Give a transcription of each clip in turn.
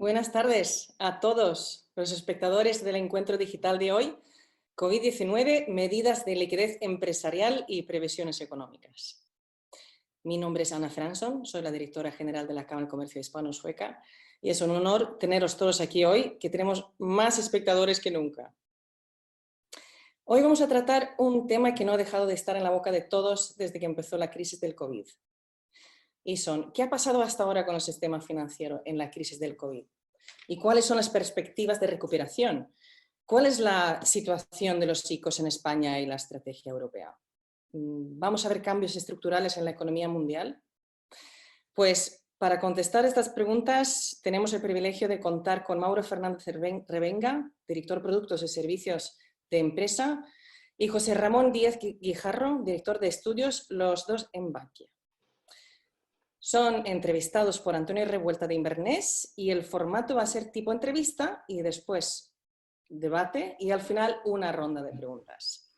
Buenas tardes a todos los espectadores del encuentro digital de hoy, COVID-19, medidas de liquidez empresarial y previsiones económicas. Mi nombre es Ana Fransson, soy la directora general de la Cámara de Comercio Hispano-Sueca y es un honor teneros todos aquí hoy, que tenemos más espectadores que nunca. Hoy vamos a tratar un tema que no ha dejado de estar en la boca de todos desde que empezó la crisis del COVID. Y son, ¿qué ha pasado hasta ahora con el sistema financiero en la crisis del COVID? ¿Y cuáles son las perspectivas de recuperación? ¿Cuál es la situación de los ICOs en España y la estrategia europea? ¿Vamos a ver cambios estructurales en la economía mundial? Pues para contestar estas preguntas tenemos el privilegio de contar con Mauro Fernández Revenga, director de Productos y Servicios de Empresa, y José Ramón Díaz Guijarro, director de Estudios, los dos en Bankia. Son entrevistados por Antonio Revuelta de Inverness y el formato va a ser tipo entrevista y después debate y al final una ronda de preguntas.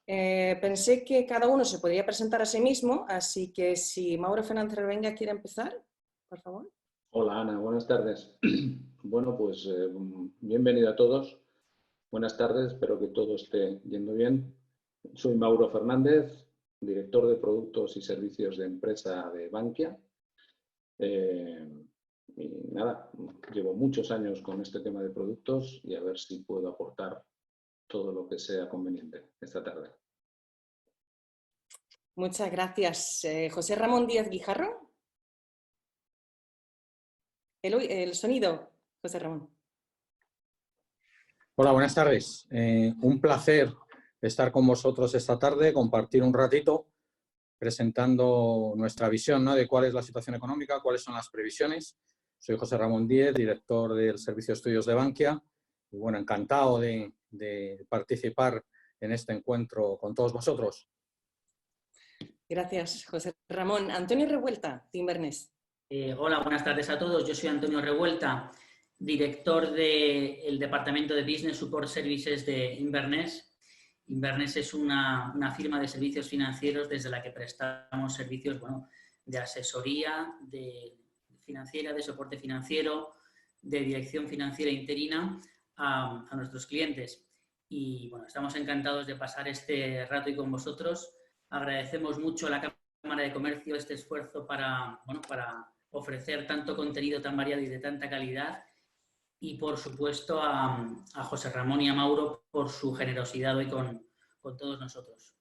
Pensé que cada uno se podría presentar a sí mismo, así que si Mauro Fernández Revenga quiere empezar, por favor. Hola Ana, buenas tardes. Bueno, pues bienvenido a todos. Buenas tardes, espero que todo esté yendo bien. Soy Mauro Fernández, director de Productos y Servicios de Empresa de Bankia. Y nada, llevo muchos años con este tema de productos y a ver si puedo aportar todo lo que sea conveniente esta tarde. Muchas gracias. José Ramón Díaz Guijarro. El sonido, José Ramón. Hola, buenas tardes. Un placer estar con vosotros esta tarde, compartir un ratito presentando nuestra visión, ¿no?, de cuál es la situación económica, cuáles son las previsiones. Soy José Ramón Díez, director del Servicio de Estudios de Bankia. Y bueno, encantado de participar en este encuentro con todos vosotros. Gracias, José Ramón. Antonio Revuelta, de Inverness. Hola, buenas tardes a todos. Yo soy Antonio Revuelta, director del Departamento de Business Support Services de Inverness. Inverness es una firma de servicios financieros desde la que prestamos servicios de asesoría financiera, de soporte financiero, de dirección financiera interina a nuestros clientes. Y bueno, estamos encantados de pasar este rato con vosotros. Agradecemos mucho a la Cámara de Comercio este esfuerzo para ofrecer tanto contenido tan variado y de tanta calidad. Y, por supuesto, a José Ramón y a Mauro por su generosidad hoy con todos nosotros.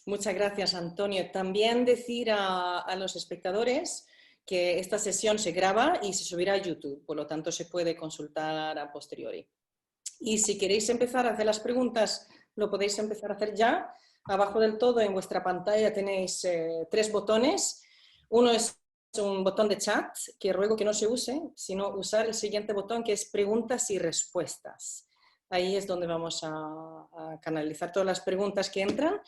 Muchas gracias, Antonio. También decir a los espectadores que esta sesión se graba y se subirá a YouTube, por lo tanto se puede consultar a posteriori. Y si queréis empezar a hacer las preguntas, lo podéis empezar a hacer ya. Abajo del todo en vuestra pantalla tenéis 3 botones. Uno es un botón de chat, que ruego que no se use, sino usar el siguiente botón, que es preguntas y respuestas. Ahí es donde vamos a canalizar todas las preguntas que entran.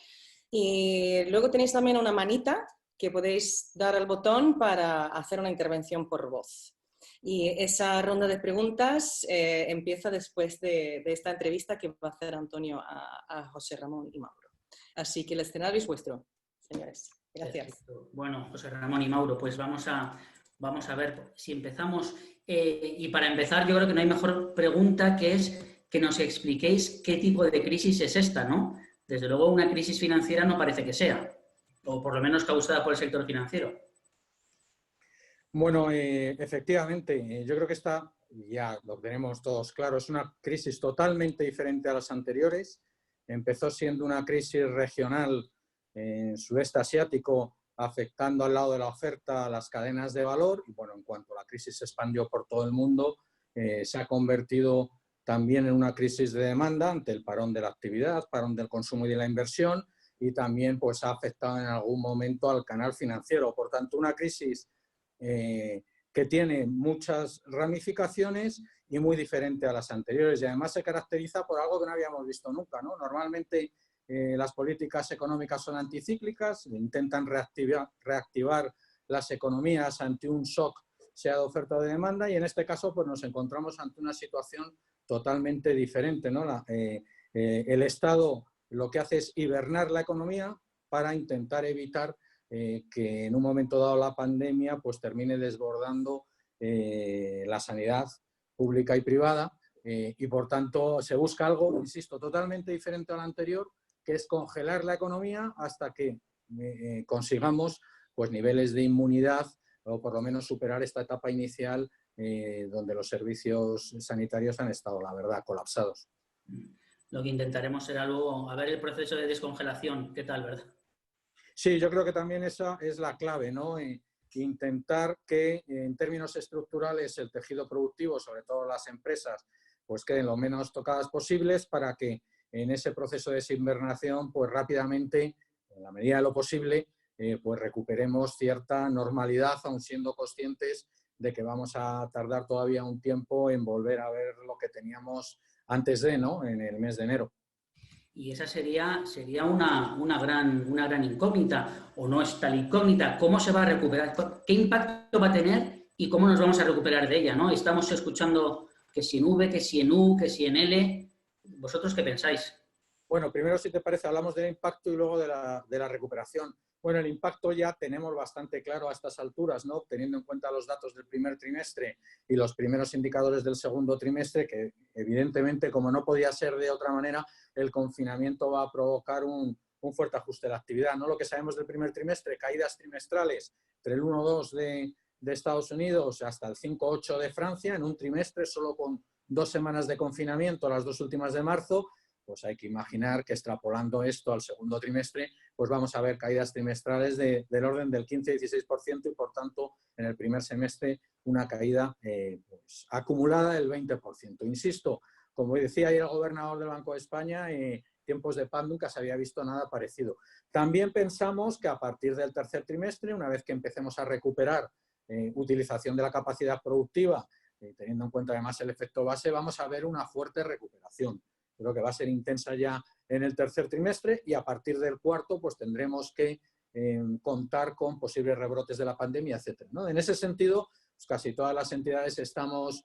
Y luego tenéis también una manita que podéis dar al botón para hacer una intervención por voz. Y esa ronda de preguntas empieza después de esta entrevista que va a hacer Antonio a José Ramón y Mauro. Así que el escenario es vuestro, señores. Gracias. Perfecto. Bueno, José Ramón y Mauro, pues vamos a ver si empezamos. Y para empezar, yo creo que no hay mejor pregunta que es que nos expliquéis qué tipo de crisis es esta, ¿no? Desde luego, una crisis financiera no parece que sea, o por lo menos causada por el sector financiero. Bueno, efectivamente, yo creo que esta, ya lo tenemos todos claro, es una crisis totalmente diferente a las anteriores. Empezó siendo una crisis regional en sudeste asiático, afectando al lado de la oferta a las cadenas de valor. Y bueno, en cuanto la crisis se expandió por todo el mundo, se ha convertido también en una crisis de demanda ante el parón de la actividad, parón del consumo y de la inversión, y también pues, ha afectado en algún momento al canal financiero. Por tanto, una crisis que tiene muchas ramificaciones y muy diferente a las anteriores. Y además se caracteriza por algo que no habíamos visto nunca, ¿no? Normalmente las políticas económicas son anticíclicas, intentan reactivar las economías ante un shock, sea de oferta o de demanda, y en este caso pues, nos encontramos ante una situación totalmente diferente, ¿no? El Estado lo que hace es hibernar la economía para intentar evitar que en un momento dado la pandemia pues, termine desbordando la sanidad pública y privada, y por tanto se busca algo, insisto, totalmente diferente al anterior, que es congelar la economía hasta que consigamos pues, niveles de inmunidad o por lo menos superar esta etapa inicial donde los servicios sanitarios han estado, la verdad, colapsados. Lo que intentaremos será luego a ver el proceso de descongelación, ¿qué tal, verdad? Sí, yo creo que también esa es la clave, ¿no? Intentar que en términos estructurales el tejido productivo, sobre todo las empresas, pues queden lo menos tocadas posibles para que en ese proceso de desinvernación, pues rápidamente, en la medida de lo posible, pues recuperemos cierta normalidad, aun siendo conscientes de que vamos a tardar todavía un tiempo en volver a ver lo que teníamos antes de, ¿no? En el mes de enero. Y esa sería una gran incógnita, o no es tal incógnita. ¿Cómo se va a recuperar? ¿Qué impacto va a tener y cómo nos vamos a recuperar de ella, ¿no? Estamos escuchando que si en V, que si en U, que si en L. ¿Vosotros qué pensáis? Bueno, primero, si te parece, hablamos del impacto y luego de la recuperación. Bueno, el impacto ya tenemos bastante claro a estas alturas, ¿no? Teniendo en cuenta los datos del primer trimestre y los primeros indicadores del segundo trimestre, que evidentemente, como no podía ser de otra manera, el confinamiento va a provocar un fuerte ajuste de la actividad, ¿no? Lo que sabemos del primer trimestre, caídas trimestrales entre el 1,2 de Estados Unidos hasta el 5,8 de Francia, en un trimestre solo con 2 semanas de confinamiento, las 2 últimas de marzo. Pues hay que imaginar que extrapolando esto al segundo trimestre, pues vamos a ver caídas trimestrales del orden del 15-16% y por tanto en el primer semestre una caída pues, acumulada del 20%. Insisto, como decía ayer el gobernador del Banco de España, tiempos de paz nunca se había visto nada parecido. También pensamos que a partir del tercer trimestre, una vez que empecemos a recuperar utilización de la capacidad productiva, teniendo en cuenta además el efecto base, vamos a ver una fuerte recuperación. Creo que va a ser intensa ya en el tercer trimestre y a partir del cuarto pues tendremos que contar con posibles rebrotes de la pandemia, etc., ¿no? En ese sentido, pues casi todas las entidades estamos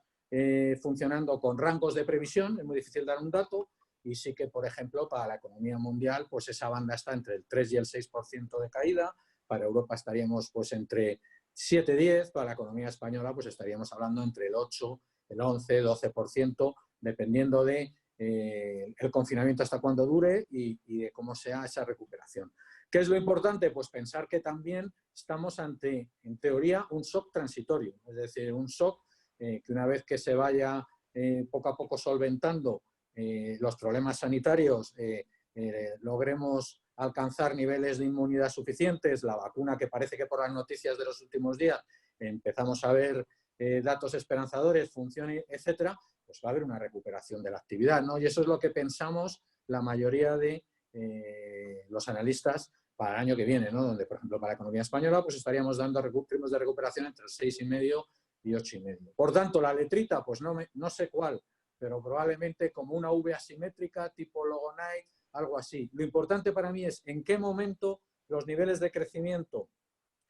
funcionando con rangos de previsión, es muy difícil dar un dato, y sí que, por ejemplo, para la economía mundial, pues esa banda está entre el 3 y el 6% de caída, para Europa estaríamos pues entre 7-10%, para la economía española pues estaríamos hablando entre el 8, el 11, 12%, dependiendo de el confinamiento hasta cuándo dure y de cómo sea esa recuperación. ¿Qué es lo importante? Pues pensar que también estamos ante, en teoría, un shock transitorio, es decir, un shock que una vez que se vaya poco a poco solventando los problemas sanitarios, logremos alcanzar niveles de inmunidad suficientes, la vacuna que parece que por las noticias de los últimos días empezamos a ver datos esperanzadores, funcione, etcétera, pues va a haber una recuperación de la actividad, ¿no? Y eso es lo que pensamos la mayoría de los analistas para el año que viene, ¿no? Donde, por ejemplo, para la economía española pues estaríamos dando ritmos de recuperación entre el 6,5 y 8,5. Por tanto, la letrita, pues no sé cuál, pero probablemente como una V asimétrica, tipo Logonite, algo así. Lo importante para mí es en qué momento los niveles de crecimiento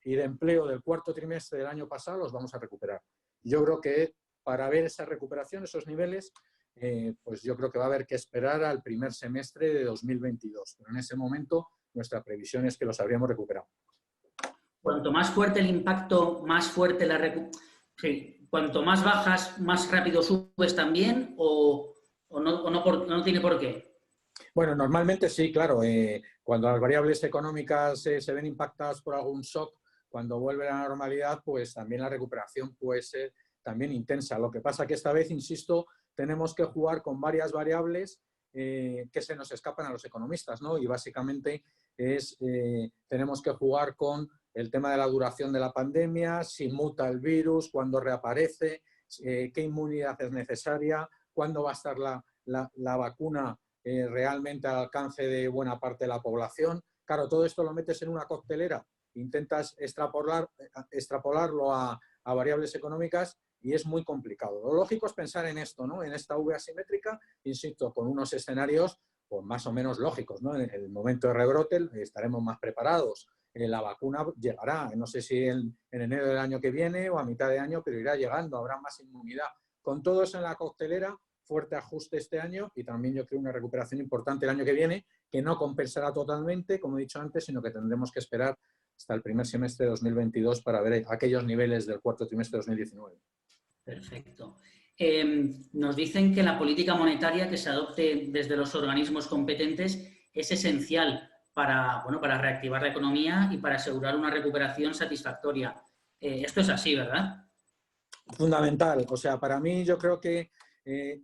y de empleo del cuarto trimestre del año pasado los vamos a recuperar. Yo creo que para ver esa recuperación, esos niveles, pues yo creo que va a haber que esperar al primer semestre de 2022. Pero en ese momento nuestra previsión es que los habríamos recuperado. Cuanto más fuerte el impacto, más fuerte la recuperación. Sí. Cuanto más bajas, más rápido subes también, o no tiene por qué. Bueno, normalmente sí, claro. Cuando las variables económicas se ven impactadas por algún shock, cuando vuelve a la normalidad, pues también la recuperación puede ser también intensa. Lo que pasa que esta vez, insisto, tenemos que jugar con varias variables que se nos escapan a los economistas, ¿no? Y básicamente tenemos que jugar con el tema de la duración de la pandemia, si muta el virus, cuándo reaparece, qué inmunidad es necesaria, cuándo va a estar la vacuna realmente al alcance de buena parte de la población. Claro, todo esto lo metes en una coctelera, intentas extrapolarlo a variables económicas y es muy complicado. Lo lógico es pensar en esto, ¿no? En esta V asimétrica, insisto, con unos escenarios pues, más o menos lógicos, ¿no? En el momento de rebrote estaremos más preparados. La vacuna llegará, no sé si en enero del año que viene o a mitad de año, pero irá llegando, habrá más inmunidad. Con todo eso en la coctelera, fuerte ajuste este año y también yo creo una recuperación importante el año que viene, que no compensará totalmente, como he dicho antes, sino que tendremos que esperar hasta el primer semestre de 2022 para ver aquellos niveles del cuarto trimestre de 2019. Perfecto. Nos dicen que la política monetaria que se adopte desde los organismos competentes es esencial para, bueno, para reactivar la economía y para asegurar una recuperación satisfactoria. Esto es así, ¿verdad? Fundamental. O sea, para mí yo creo que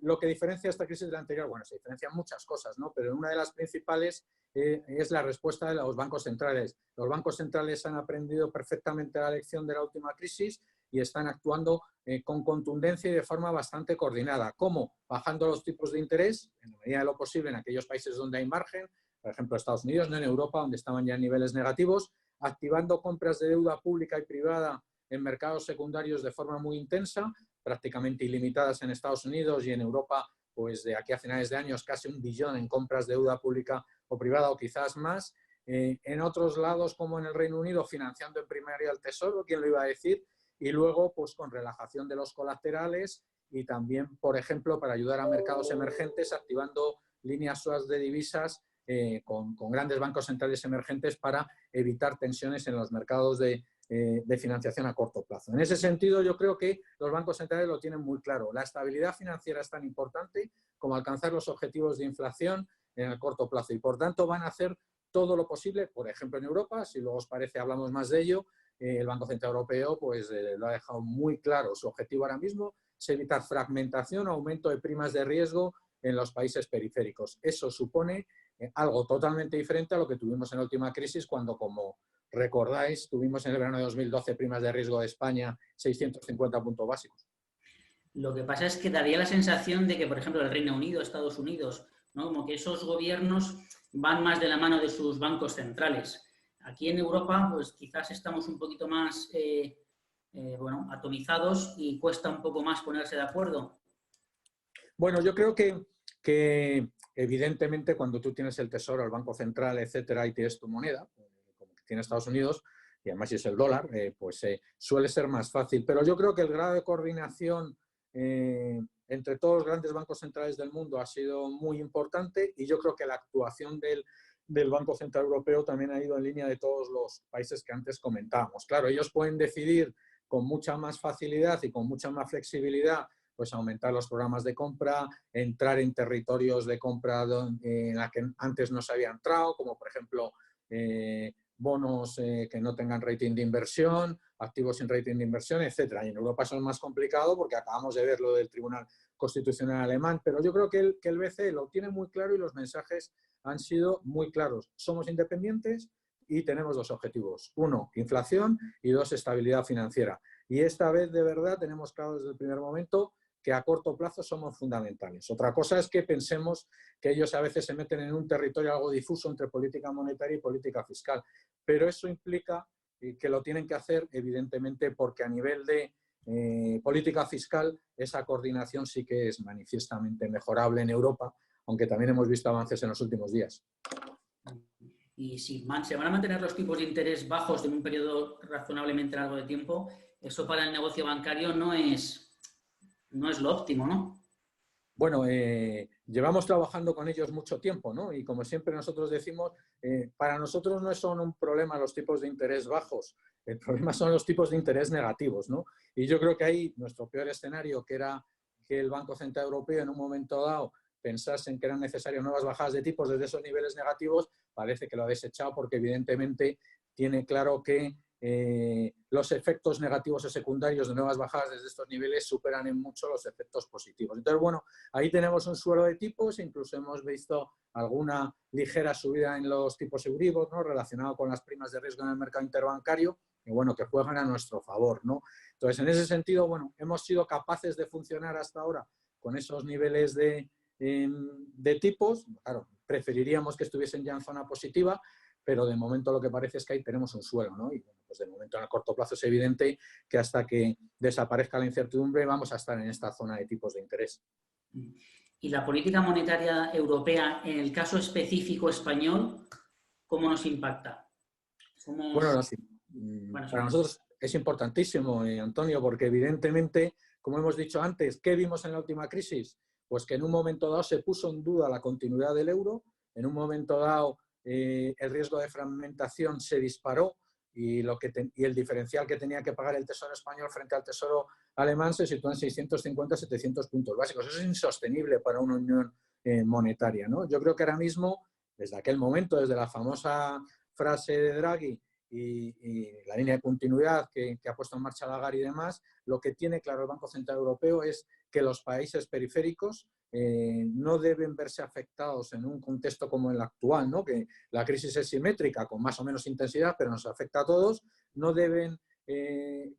lo que diferencia esta crisis de la anterior, bueno, se diferencian muchas cosas, ¿no? Pero una de las principales es la respuesta de los bancos centrales. Los bancos centrales han aprendido perfectamente la lección de la última crisis y están actuando con contundencia y de forma bastante coordinada. ¿Cómo? Bajando los tipos de interés, en la medida de lo posible, en aquellos países donde hay margen, por ejemplo, Estados Unidos, no en Europa, donde estaban ya en niveles negativos, activando compras de deuda pública y privada en mercados secundarios de forma muy intensa, prácticamente ilimitadas en Estados Unidos y en Europa, pues de aquí a finales de años casi 1 billón en compras de deuda pública o privada o quizás más. En otros lados, como en el Reino Unido, financiando en primaria el Tesoro, ¿quién lo iba a decir? Y luego, pues con relajación de los colaterales y también, por ejemplo, para ayudar a mercados emergentes, activando líneas swaps de divisas con grandes bancos centrales emergentes para evitar tensiones en los mercados de financiación a corto plazo. En ese sentido, yo creo que los bancos centrales lo tienen muy claro. La estabilidad financiera es tan importante como alcanzar los objetivos de inflación en el corto plazo y, por tanto, van a hacer todo lo posible, por ejemplo, en Europa, si luego os parece hablamos más de ello, el Banco Central Europeo pues, lo ha dejado muy claro. Su objetivo ahora mismo es evitar fragmentación o aumento de primas de riesgo en los países periféricos. Eso supone algo totalmente diferente a lo que tuvimos en la última crisis, cuando, como recordáis, tuvimos en el verano de 2012 primas de riesgo de España 650 puntos básicos. Lo que pasa es que daría la sensación de que, por ejemplo, el Reino Unido, Estados Unidos, ¿no? Como que esos gobiernos van más de la mano de sus bancos centrales. Aquí en Europa, pues quizás estamos un poquito más bueno, atomizados y cuesta un poco más ponerse de acuerdo. Bueno, yo creo que evidentemente cuando tú tienes el Tesoro, el Banco Central, etcétera, y tienes tu moneda, como que tiene Estados Unidos, y además si es el dólar, pues suele ser más fácil. Pero yo creo que el grado de coordinación entre todos los grandes bancos centrales del mundo ha sido muy importante, y yo creo que la actuación del Banco Central Europeo también ha ido en línea de todos los países que antes comentábamos. Claro, ellos pueden decidir con mucha más facilidad y con mucha más flexibilidad pues aumentar los programas de compra, entrar en territorios de compra en la que antes no se había entrado, como por ejemplo bonos que no tengan rating de inversión, activos sin rating de inversión, etcétera. Y en Europa eso es más complicado porque acabamos de ver lo del Tribunal Constitucional alemán, pero yo creo que el BCE lo tiene muy claro y los mensajes han sido muy claros. Somos independientes y tenemos 2 objetivos. 1, inflación, y 2, estabilidad financiera. Y esta vez de verdad tenemos claro desde el primer momento que a corto plazo somos fundamentales. Otra cosa es que pensemos que ellos a veces se meten en un territorio algo difuso entre política monetaria y política fiscal, pero eso implica que lo tienen que hacer, evidentemente, porque a nivel de política fiscal esa coordinación sí que es manifiestamente mejorable en Europa, aunque también hemos visto avances en los últimos días. Y si se van a mantener los tipos de interés bajos en un periodo razonablemente largo de tiempo, eso para el negocio bancario no es lo óptimo, ¿no? Bueno, llevamos trabajando con ellos mucho tiempo, ¿no? Y como siempre nosotros decimos, para nosotros no son un problema los tipos de interés bajos, el problema son los tipos de interés negativos, ¿no? Y yo creo que ahí nuestro peor escenario, que era que el Banco Central Europeo en un momento dado pensase en que eran necesarias nuevas bajadas de tipos desde esos niveles negativos, parece que lo ha desechado porque evidentemente tiene claro que los efectos negativos o secundarios de nuevas bajadas desde estos niveles superan en mucho los efectos positivos. Entonces, bueno, ahí tenemos un suelo de tipos, incluso hemos visto alguna ligera subida en los tipos Euribor, ¿no? Relacionado con las primas de riesgo en el mercado interbancario, y bueno, que juegan a nuestro favor, ¿no? Entonces, en ese sentido, bueno, hemos sido capaces de funcionar hasta ahora con esos niveles de tipos. Claro, preferiríamos que estuviesen ya en zona positiva, pero de momento lo que parece es que ahí tenemos un suelo, ¿no? Y bueno, pues de momento en el corto plazo es evidente que hasta que desaparezca la incertidumbre vamos a estar en esta zona de tipos de interés. ¿Y la política monetaria europea, en el caso específico español, cómo nos impacta? Bueno, para nosotros es importantísimo, Antonio, porque evidentemente, como hemos dicho antes, ¿qué vimos en la última crisis? Pues que en un momento dado se puso en duda la continuidad del euro, en un momento dado el riesgo de fragmentación se disparó y el diferencial que tenía que pagar el Tesoro español frente al Tesoro alemán se sitúa en 650-700 puntos básicos. Eso es insostenible para una unión monetaria, ¿no? Yo creo que ahora mismo, desde aquel momento, desde la famosa frase de Draghi y la línea de continuidad que ha puesto en marcha Lagarde y demás, lo que tiene claro el Banco Central Europeo es que los países periféricos no deben verse afectados en un contexto como el actual, ¿no? Que la crisis es simétrica, con más o menos intensidad, pero nos afecta a todos. No deben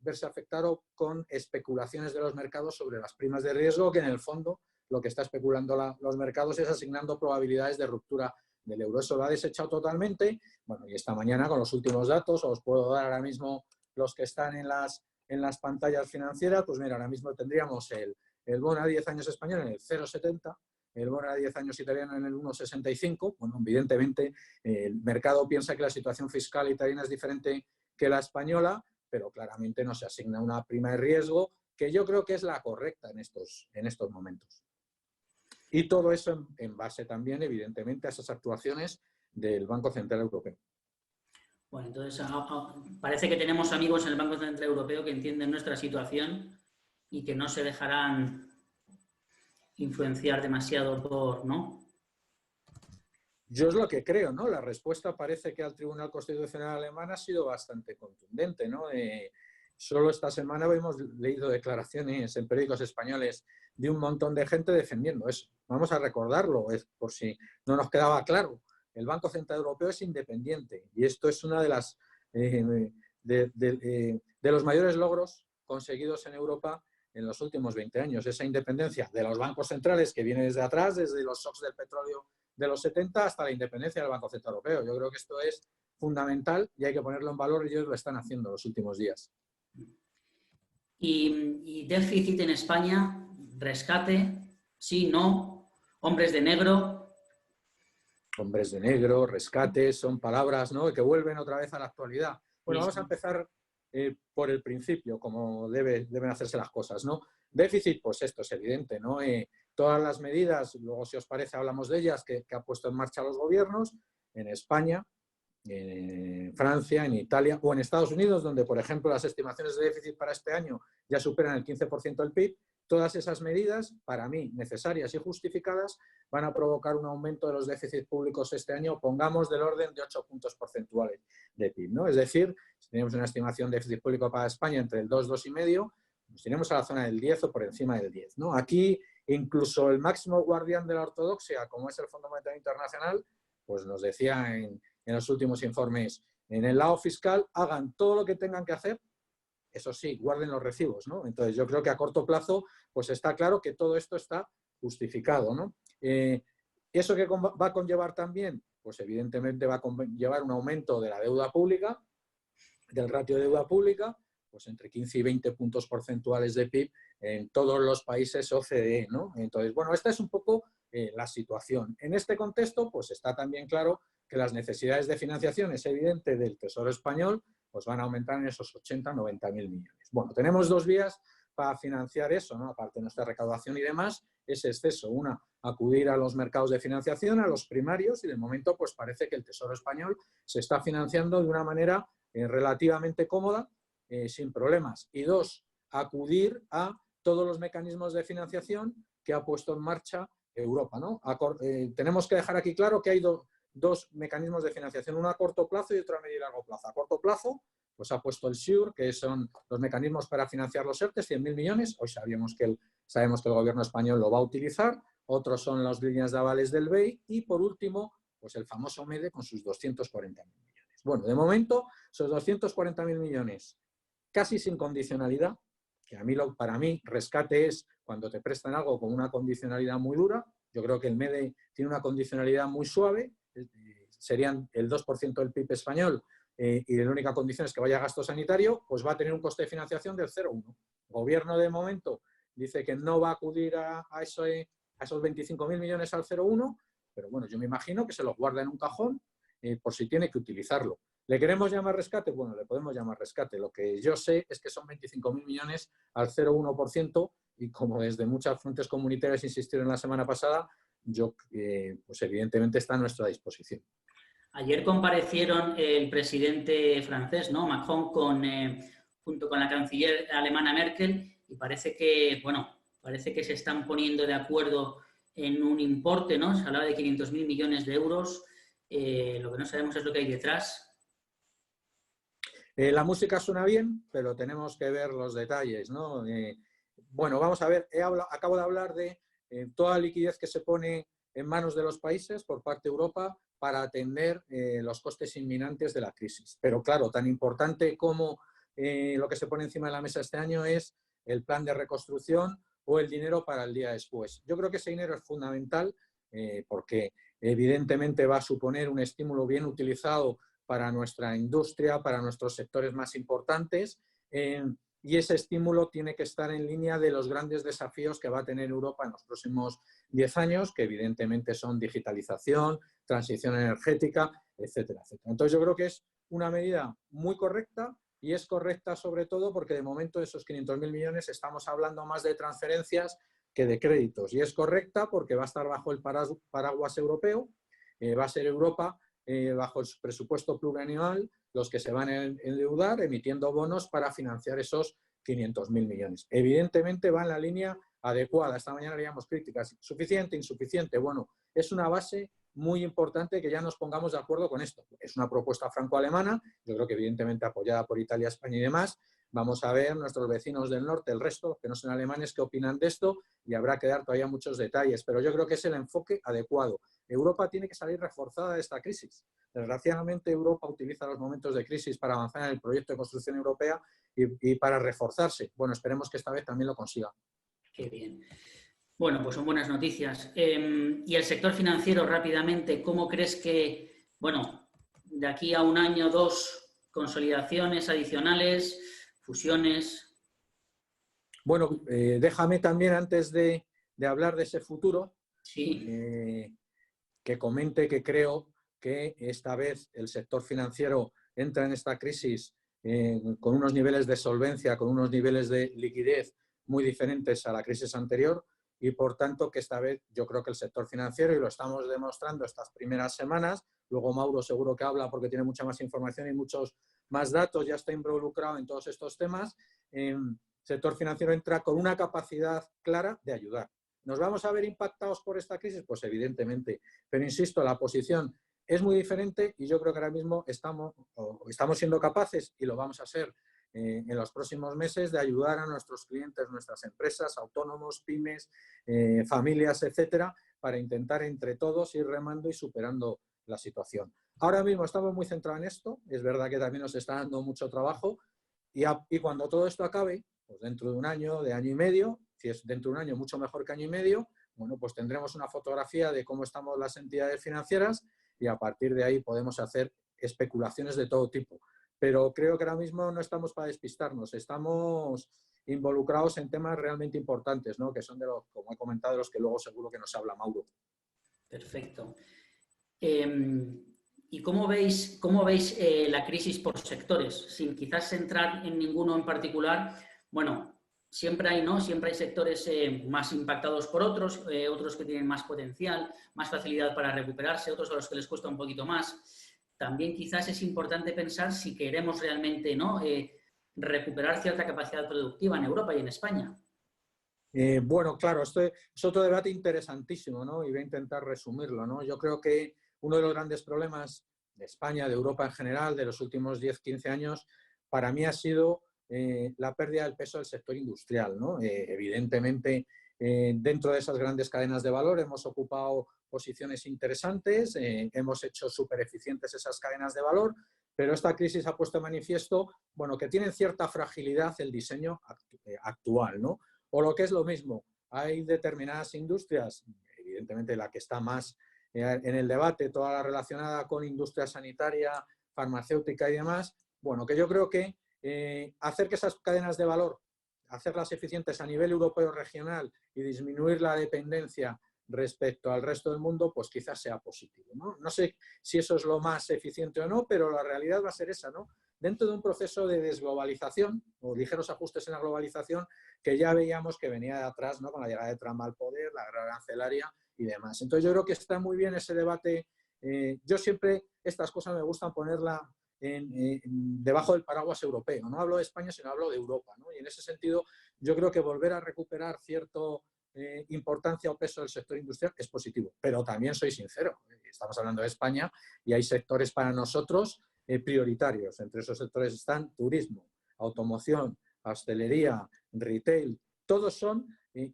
verse afectados con especulaciones de los mercados sobre las primas de riesgo, que en el fondo lo que está especulando los mercados es asignando probabilidades de ruptura del euro. Eso lo ha desechado totalmente. Bueno, y esta mañana con los últimos datos, os puedo dar ahora mismo los que están en las pantallas financieras. Pues mira, ahora mismo tendríamos el bono a 10 años español en el 0,70, el bono a 10 años italiano en el 1,65. Bueno, evidentemente el mercado piensa que la situación fiscal italiana es diferente que la española, pero claramente no se asigna una prima de riesgo que yo creo que es la correcta en estos momentos. Y todo eso en base también, evidentemente, a esas actuaciones del Banco Central Europeo. Bueno, entonces parece que tenemos amigos en el Banco Central Europeo que entienden nuestra situación y que no se dejarán influenciar demasiado por, ¿no? Yo es lo que creo, ¿no? La respuesta parece que al Tribunal Constitucional alemán ha sido bastante contundente, ¿no? Solo esta semana hemos leído declaraciones en periódicos españoles de un montón de gente defendiendo eso. Vamos a recordarlo, por si no nos quedaba claro. El Banco Central Europeo es independiente y esto es una de los mayores logros conseguidos en Europa en los últimos 20 años. Esa independencia de los bancos centrales que viene desde atrás, desde los shocks del petróleo de los 70 hasta la independencia del Banco Central Europeo. Yo creo que esto es fundamental y hay que ponerlo en valor y ellos lo están haciendo los últimos días. Y déficit en España, rescate, sí, no, hombres de negro. Hombres de negro, rescate, son palabras, ¿no?, que vuelven otra vez a la actualidad. Bueno, vamos a empezar por el principio, como deben hacerse las cosas, ¿no? Déficit, pues esto es evidente, ¿no? Todas las medidas, luego si os parece hablamos de ellas, que ha puesto en marcha los gobiernos en España, en Francia, en Italia o en Estados Unidos, donde, por ejemplo, las estimaciones de déficit para este año ya superan el 15% del PIB. Todas esas medidas, para mí, necesarias y justificadas, van a provocar un aumento de los déficits públicos este año, pongamos del orden de 8 puntos porcentuales de PIB, ¿no? Es decir, si tenemos una estimación de déficit público para España entre el 2, 2,5, pues tenemos a la zona del 10 o por encima del 10, ¿no? Aquí, incluso el máximo guardián de la ortodoxia, como es el Fondo Monetario Internacional, pues nos decía en los últimos informes, en el lado fiscal, hagan todo lo que tengan que hacer, eso sí, guarden los recibos, ¿no? Entonces yo creo que a corto plazo pues está claro que todo esto está justificado, ¿no? ¿Eso que va a conllevar también? Pues evidentemente va a conllevar un aumento de la deuda pública, del ratio de deuda pública, pues entre 15 y 20 puntos porcentuales de PIB en todos los países OCDE, ¿no? Entonces, bueno, esta es un poco la situación. En este contexto, pues está también claro que las necesidades de financiación, es evidente, del Tesoro español, pues van a aumentar en esos 80-90 mil millones. Bueno, tenemos dos vías para financiar eso, ¿no? Aparte de nuestra recaudación y demás, ese exceso. Una, acudir a los mercados de financiación, a los primarios, y de momento pues parece que el Tesoro español se está financiando de una manera relativamente cómoda, sin problemas. Y dos, acudir a todos los mecanismos de financiación que ha puesto en marcha Europa, ¿no? Tenemos que dejar aquí claro que hay dos mecanismos de financiación, uno a corto plazo y otro a medio y largo plazo. A corto plazo, pues ha puesto el SURE, que son los mecanismos para financiar los ERTE, 100.000 millones. Hoy sabemos que el gobierno español lo va a utilizar. Otros son las líneas de avales del BEI. Y, por último, pues el famoso MEDE con sus 240.000 millones. Bueno, de momento, esos 240.000 millones casi sin condicionalidad, que para mí rescate es cuando te prestan algo con una condicionalidad muy dura. Yo creo que el MEDE tiene una condicionalidad muy suave, serían el 2% del PIB español, y la única condición es que vaya a gasto sanitario, pues va a tener un coste de financiación del 0,1. El gobierno de momento dice que no va a acudir a esos 25.000 millones al 0,1, pero bueno, yo me imagino que se los guarda en un cajón por si tiene que utilizarlo. ¿Le queremos llamar rescate? Bueno, le podemos llamar rescate. Lo que yo sé es que son 25.000 millones al 0,1% y como desde muchas fuentes comunitarias insistieron la semana pasada, pues evidentemente está a nuestra disposición. Ayer comparecieron el presidente francés, ¿no? Macron, junto con la canciller alemana Merkel, y parece que, bueno, parece que se están poniendo de acuerdo en un importe, ¿no? Se hablaba de 500.000 millones de euros. Lo que no sabemos es lo que hay detrás. La música suena bien, pero tenemos que ver los detalles, ¿no? Bueno, vamos a ver, acabo de hablar de toda la liquidez que se pone en manos de los países por parte de Europa para atender los costes inminentes de la crisis. Pero claro, tan importante como lo que se pone encima de la mesa este año es el plan de reconstrucción o el dinero para el día después. Yo creo que ese dinero es fundamental porque evidentemente va a suponer un estímulo bien utilizado para nuestra industria, para nuestros sectores más importantes, y ese estímulo tiene que estar en línea de los grandes desafíos que va a tener Europa en los próximos 10 años, que evidentemente son digitalización, transición energética, etcétera, etcétera. Entonces yo creo que es una medida muy correcta y es correcta sobre todo porque de momento de esos 500.000 millones estamos hablando más de transferencias que de créditos. Y es correcta porque va a estar bajo el paraguas europeo, va a ser Europa bajo el presupuesto plurianual los que se van a endeudar emitiendo bonos para financiar esos 500.000 millones. Evidentemente va en la línea adecuada. Esta mañana leíamos críticas. ¿Suficiente? ¿Insuficiente? Bueno, es una base muy importante que ya nos pongamos de acuerdo con esto. Es una propuesta franco-alemana, yo creo que evidentemente apoyada por Italia, España y demás. Vamos a ver nuestros vecinos del norte, el resto, los que no son alemanes, qué opinan de esto y habrá que dar todavía muchos detalles, pero yo creo que es el enfoque adecuado. Europa tiene que salir reforzada de esta crisis. Desgraciadamente, Europa utiliza los momentos de crisis para avanzar en el proyecto de construcción europea y para reforzarse. Bueno, esperemos que esta vez también lo consiga. Qué bien. Bueno, pues son buenas noticias. Y el sector financiero, rápidamente, ¿cómo crees que, bueno, de aquí a un año, dos, consolidaciones adicionales, fusiones? Bueno, déjame también, antes de hablar de ese futuro, Sí. que comente que creo que esta vez el sector financiero entra en esta crisis con unos niveles de solvencia, con unos niveles de liquidez muy diferentes a la crisis anterior y, por tanto, que esta vez yo creo que el sector financiero, y lo estamos demostrando estas primeras semanas, luego Mauro seguro que habla porque tiene mucha más información y muchos más datos, ya está involucrado en todos estos temas, el sector financiero entra con una capacidad clara de ayudar. ¿Nos vamos a ver impactados por esta crisis? Pues evidentemente, pero insisto, la posición es muy diferente y yo creo que ahora mismo estamos siendo capaces, y lo vamos a ser en los próximos meses, de ayudar a nuestros clientes, nuestras empresas, autónomos, pymes, familias, etcétera, para intentar entre todos ir remando y superando la situación. Ahora mismo estamos muy centrados en esto, es verdad que también nos está dando mucho trabajo y cuando todo esto acabe, pues dentro de un año, de año y medio, si es dentro de un año mucho mejor que año y medio, bueno, pues tendremos una fotografía de cómo estamos las entidades financieras y a partir de ahí podemos hacer especulaciones de todo tipo. Pero creo que ahora mismo no estamos para despistarnos, estamos involucrados en temas realmente importantes, ¿no? Que son de los, como he comentado, de los que luego seguro que nos habla Mauro. Perfecto. ¿Y cómo veis la crisis por sectores? Sin quizás centrar en ninguno en particular, bueno, siempre hay, ¿no? Siempre hay sectores más impactados por otros, otros que tienen más potencial, más facilidad para recuperarse, otros a los que les cuesta un poquito más. También quizás es importante pensar si queremos realmente, ¿no? Recuperar cierta capacidad productiva en Europa y en España. Bueno, claro, esto es otro debate interesantísimo, ¿no? Y voy a intentar resumirlo, ¿no? Yo creo que uno de los grandes problemas de España, de Europa en general, de los últimos 10, 15 años, para mí ha sido la pérdida del peso del sector industrial, ¿no? Evidentemente, dentro de esas grandes cadenas de valor hemos ocupado posiciones interesantes, hemos hecho súper eficientes esas cadenas de valor, pero esta crisis ha puesto de manifiesto, bueno, que tienen cierta fragilidad el diseño actual, ¿no? O lo que es lo mismo, hay determinadas industrias, evidentemente la que está más en el debate, toda la relacionada con industria sanitaria, farmacéutica y demás, bueno, que yo creo que hacer que esas cadenas de valor, hacerlas eficientes a nivel europeo regional y disminuir la dependencia respecto al resto del mundo, pues quizás sea positivo, ¿no? No sé si eso es lo más eficiente o no, pero la realidad va a ser esa, ¿no? Dentro de un proceso de desglobalización o ligeros ajustes en la globalización que ya veíamos que venía de atrás, ¿no? Con la llegada de Trump al poder, la guerra arancelaria y demás. Entonces yo creo que está muy bien ese debate yo siempre estas cosas me gustan ponerla debajo del paraguas europeo. No hablo de España, sino hablo de Europa, ¿no? Y en ese sentido, yo creo que volver a recuperar cierta importancia o peso del sector industrial es positivo. Pero también soy sincero, estamos hablando de España y hay sectores para nosotros prioritarios. Entre esos sectores están turismo, automoción, hostelería, retail. Todos son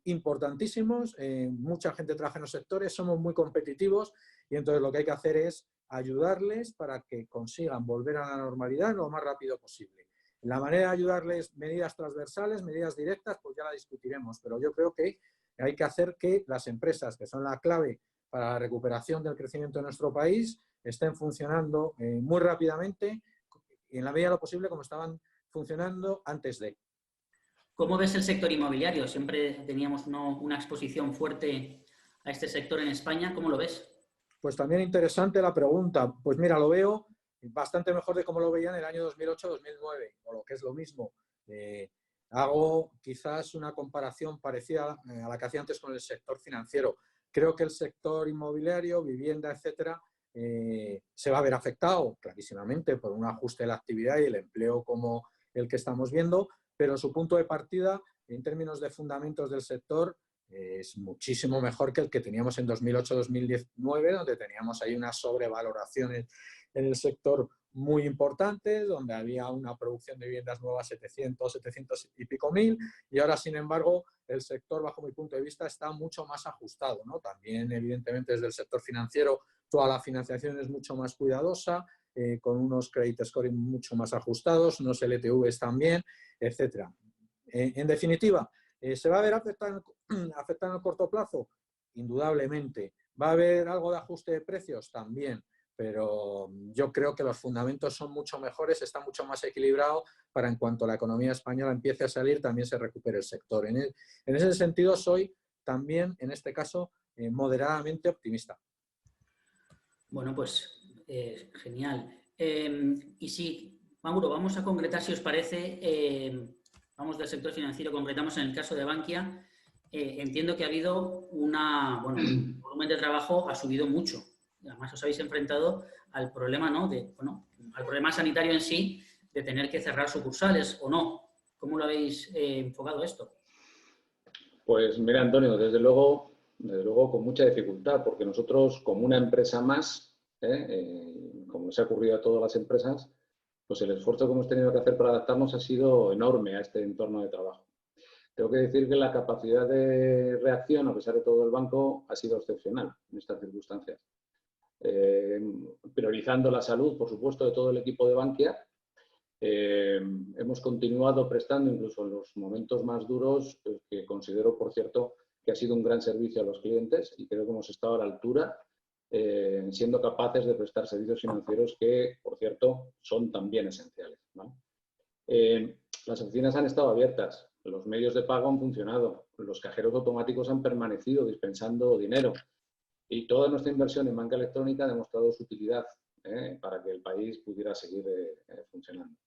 importantísimos. Mucha gente trabaja en los sectores, somos muy competitivos y entonces lo que hay que hacer es ayudarles para que consigan volver a la normalidad lo más rápido posible. La manera de ayudarles, medidas transversales, medidas directas, pues ya la discutiremos, pero yo creo que hay que hacer que las empresas, que son la clave para la recuperación del crecimiento de nuestro país, estén funcionando muy rápidamente y en la medida de lo posible como estaban funcionando antes de. ¿Cómo ves el sector inmobiliario? Siempre teníamos una exposición fuerte a este sector en España. ¿Cómo lo ves? Pues también interesante la pregunta. Pues mira, lo veo bastante mejor de cómo lo veía en el año 2008-2009, o lo que es lo mismo. Hago quizás una comparación parecida a la que hacía antes con el sector financiero. Creo que el sector inmobiliario, vivienda, etcétera, se va a ver afectado clarísimamente por un ajuste de la actividad y el empleo como el que estamos viendo, pero su punto de partida en términos de fundamentos del sector es muchísimo mejor que el que teníamos en 2008-2019, donde teníamos ahí unas sobrevaloraciones en el sector muy importantes, donde había una producción de viviendas nuevas 700 y pico mil, y ahora, sin embargo, el sector, bajo mi punto de vista, está mucho más ajustado, ¿no? También, evidentemente, desde el sector financiero, toda la financiación es mucho más cuidadosa, con unos credit scoring mucho más ajustados, unos LTVs también, etcétera. En definitiva, ¿se va a ver afectado en el corto plazo? Indudablemente. ¿Va a haber algo de ajuste de precios? También. Pero yo creo que los fundamentos son mucho mejores, está mucho más equilibrado para en cuanto la economía española empiece a salir, también se recupere el sector. En ese sentido, soy también, en este caso, moderadamente optimista. Bueno, pues genial. Y sí, Mauro, vamos a concretar, si os parece, vamos del sector financiero, concretamos en el caso de Bankia. Entiendo que ha habido el volumen de trabajo ha subido mucho. Además, os habéis enfrentado al problema, ¿no? Al problema sanitario en sí, de tener que cerrar sucursales o no. ¿Cómo lo habéis enfocado esto? Pues mira, Antonio, desde luego con mucha dificultad, porque nosotros, como una empresa más, como se ha ocurrido a todas las empresas, pues el esfuerzo que hemos tenido que hacer para adaptarnos ha sido enorme a este entorno de trabajo. Tengo que decir que la capacidad de reacción, a pesar de todo el banco, ha sido excepcional en estas circunstancias. Priorizando la salud, por supuesto, de todo el equipo de Bankia, hemos continuado prestando, incluso en los momentos más duros, que considero, por cierto, que ha sido un gran servicio a los clientes y creo que hemos estado a la altura, siendo capaces de prestar servicios financieros que, por cierto, son también esenciales, ¿no? Las oficinas han estado abiertas, los medios de pago han funcionado, los cajeros automáticos han permanecido dispensando dinero y toda nuestra inversión en banca electrónica ha demostrado su utilidad para que el país pudiera seguir funcionando.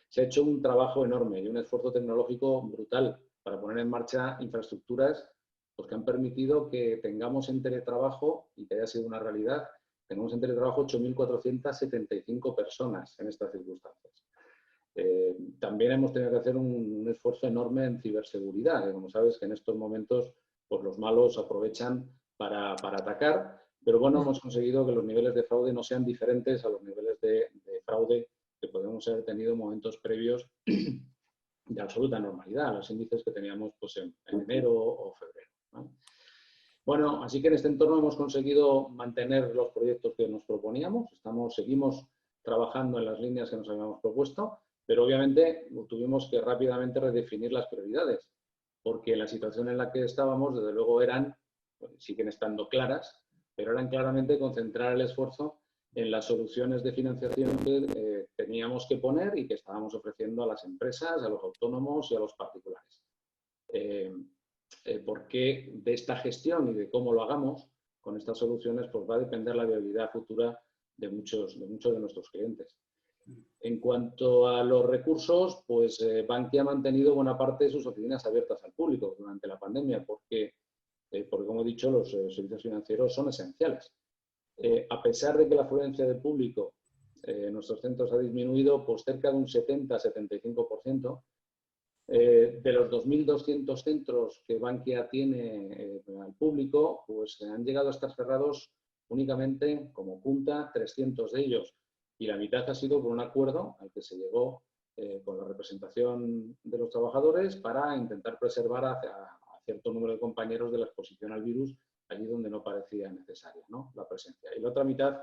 Se ha hecho un trabajo enorme y un esfuerzo tecnológico brutal para poner en marcha infraestructuras pues, que han permitido que tengamos en teletrabajo, y que haya sido una realidad, tenemos en teletrabajo 8.475 personas en estas circunstancias. También hemos tenido que hacer un esfuerzo enorme en ciberseguridad, que como sabes que en estos momentos pues, los malos aprovechan para atacar, pero bueno, hemos conseguido que los niveles de fraude no sean diferentes a los niveles de fraude que podemos haber tenido en momentos previos de absoluta normalidad, los índices que teníamos pues, en enero o febrero, ¿no? Bueno, así que en este entorno hemos conseguido mantener los proyectos que nos proponíamos, seguimos trabajando en las líneas que nos habíamos propuesto, pero obviamente tuvimos que rápidamente redefinir las prioridades, porque la situación en la que estábamos, desde luego, siguen estando claras, pero eran claramente concentrar el esfuerzo en las soluciones de financiación que teníamos que poner y que estábamos ofreciendo a las empresas, a los autónomos y a los particulares. Porque de esta gestión y de cómo lo hagamos con estas soluciones, pues va a depender la viabilidad futura de muchos de nuestros clientes. En cuanto a los recursos, pues Bankia ha mantenido buena parte de sus oficinas abiertas al público durante la pandemia, porque como he dicho, los servicios financieros son esenciales. A pesar de que la afluencia de público en nuestros centros ha disminuido por cerca de un 70-75%, de los 2.200 centros que Bankia tiene al público, pues han llegado a estar cerrados únicamente como punta 300 de ellos. Y la mitad ha sido por un acuerdo al que se llegó con la representación de los trabajadores para intentar preservar a cierto número de compañeros de la exposición al virus allí donde no parecía necesaria, ¿no?, la presencia. Y la otra mitad,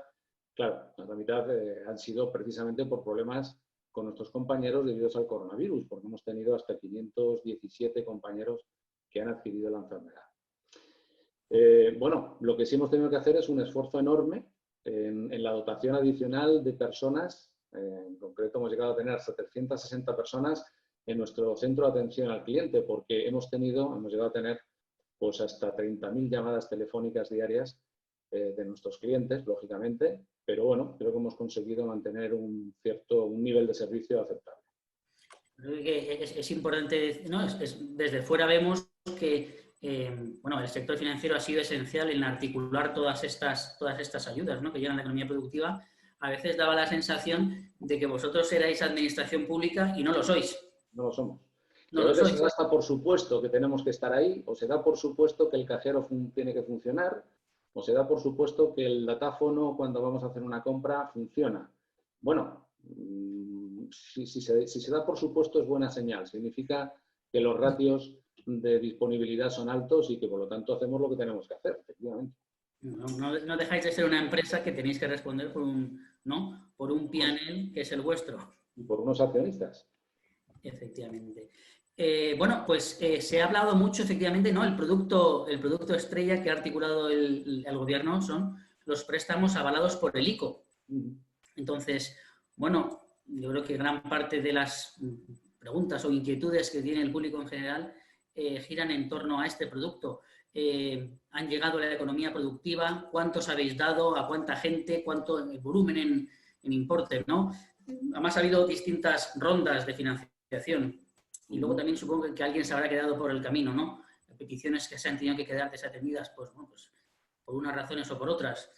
claro, la otra mitad han sido precisamente por problemas con nuestros compañeros debido al coronavirus, porque hemos tenido hasta 517 compañeros que han adquirido la enfermedad. Bueno, lo que sí hemos tenido que hacer es un esfuerzo enorme en la dotación adicional de personas. En concreto, hemos llegado a tener hasta 360 personas en nuestro centro de atención al cliente, porque hemos llegado a tener pues hasta 30.000 llamadas telefónicas diarias de nuestros clientes, lógicamente, pero bueno, creo que hemos conseguido mantener un nivel de servicio aceptable. Creo que es importante, ¿no? Desde fuera vemos que bueno, el sector financiero ha sido esencial en articular todas estas ayudas, ¿no?, que llegan a la economía productiva. A veces daba la sensación de que vosotros erais administración pública y no lo sois. No lo somos. No a lo veces sois. se da por supuesto que tenemos que estar ahí, o se da por supuesto que el cajero tiene que funcionar, o se da por supuesto que el datáfono cuando vamos a hacer una compra funciona. Bueno, si se da por supuesto es buena señal. Significa que los ratios de disponibilidad son altos y que por lo tanto hacemos lo que tenemos que hacer, efectivamente. No dejáis de ser una empresa que tenéis que responder por un P&L que es el vuestro. Y por unos accionistas. Efectivamente. Bueno, pues se ha hablado mucho, efectivamente, ¿no? El producto estrella que ha articulado el gobierno son los préstamos avalados por el ICO. Entonces, bueno, yo creo que gran parte de las preguntas o inquietudes que tiene el público en general giran en torno a este producto. ¿Han llegado a la economía productiva? ¿Cuántos habéis dado? ¿A cuánta gente? ¿Cuánto en volumen en importe, ¿no? Además, ha habido distintas rondas de financiación. Y luego también supongo que alguien se habrá quedado por el camino, ¿no? Peticiones que se han tenido que quedar desatendidas, pues, bueno, pues por unas razones o por otras.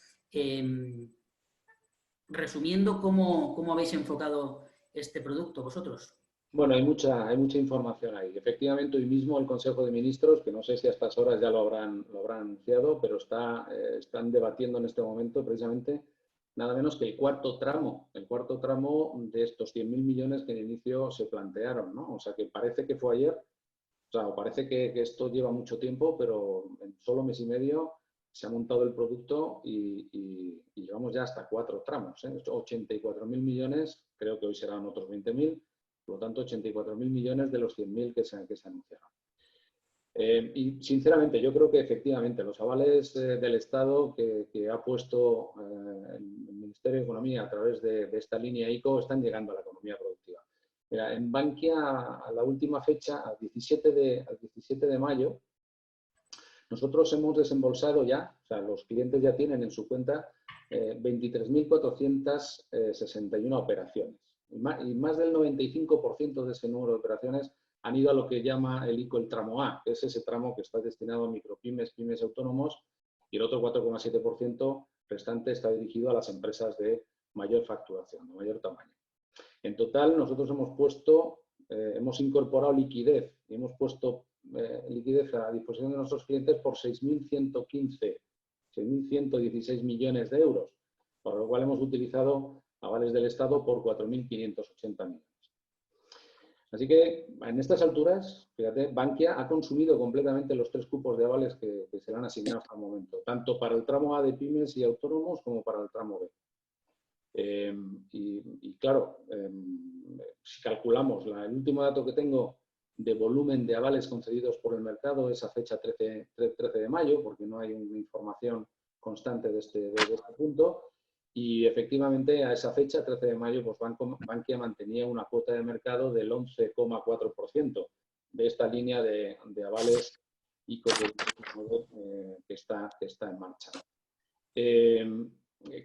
Resumiendo, ¿cómo habéis enfocado este producto vosotros? Bueno, hay mucha información ahí. Efectivamente, hoy mismo el Consejo de Ministros, que no sé si a estas horas ya lo habrán anunciado, pero están debatiendo en este momento precisamente nada menos que el cuarto tramo de estos 100.000 millones que en inicio se plantearon, ¿no? O sea, que parece que fue ayer, o sea, parece que esto lleva mucho tiempo, pero en solo mes y medio se ha montado el producto y llevamos ya hasta 4 tramos, ¿eh? 84.000 millones, creo que hoy serán otros 20.000, por lo tanto 84.000 millones de los 100.000 que se anunciaron. Y sinceramente yo creo que efectivamente los avales del Estado que ha puesto el Ministerio de Economía a través de esta línea ICO están llegando a la economía productiva. Mira, en Bankia a la última fecha, al 17 de mayo, nosotros hemos desembolsado ya, o sea, los clientes ya tienen en su cuenta 23.461 operaciones. Y más del 95% de ese número de operaciones han ido a lo que llama el ICO el tramo A, que es ese tramo que está destinado a micropymes, pymes autónomos, y el otro 4,7% restante está dirigido a las empresas de mayor facturación, de mayor tamaño. En total, nosotros hemos incorporado liquidez y hemos puesto liquidez a disposición de nuestros clientes por 6.116 millones de euros, por lo cual hemos utilizado avales del Estado por 4.580 millones. Así que en estas alturas, fíjate, Bankia ha consumido completamente los 3 cupos de avales que se le han asignado hasta el momento, tanto para el tramo A de pymes y autónomos como para el tramo B. Y claro, si calculamos el último dato que tengo de volumen de avales concedidos por el mercado es a fecha 13 de mayo, porque no hay una información constante de este punto. Y efectivamente, a esa fecha, 13 de mayo, pues Bankia mantenía una cuota de mercado del 11,4% de esta línea de avales ICO que está en marcha. Que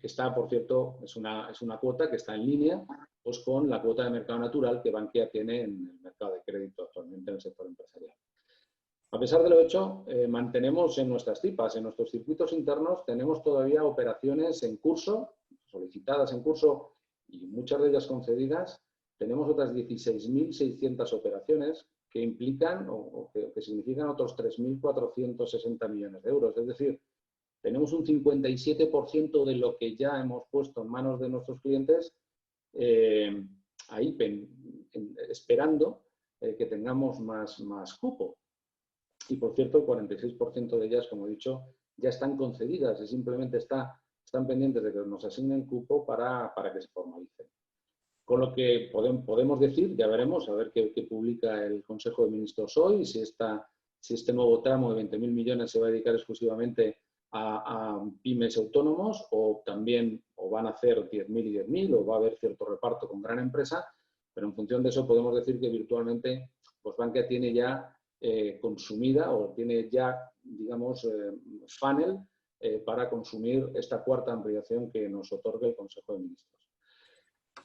está, por cierto, es una cuota que está en línea pues, con la cuota de mercado natural que Bankia tiene en el mercado de crédito actualmente en el sector empresarial. A pesar de lo hecho, mantenemos en nuestras TIPAs, en nuestros circuitos internos, tenemos todavía operaciones en curso, solicitadas en curso y muchas de ellas concedidas. Tenemos otras 16.600 operaciones que implican o que significan otros 3.460 millones de euros. Es decir, tenemos un 57% de lo que ya hemos puesto en manos de nuestros clientes ahí esperando que tengamos más cupo. Y, por cierto, el 46% de ellas, como he dicho, ya están concedidas y simplemente están pendientes de que nos asignen cupo para que se formalicen. Con lo que podemos decir, ya veremos, a ver qué publica el Consejo de Ministros hoy, si este nuevo tramo de 20.000 millones se va a dedicar exclusivamente a pymes autónomos o también van a hacer 10.000 y 10.000 o va a haber cierto reparto con gran empresa, pero en función de eso podemos decir que virtualmente pues Bankia tiene ya consumida o tiene ya, digamos, funnel para consumir esta cuarta ampliación que nos otorga el Consejo de Ministros.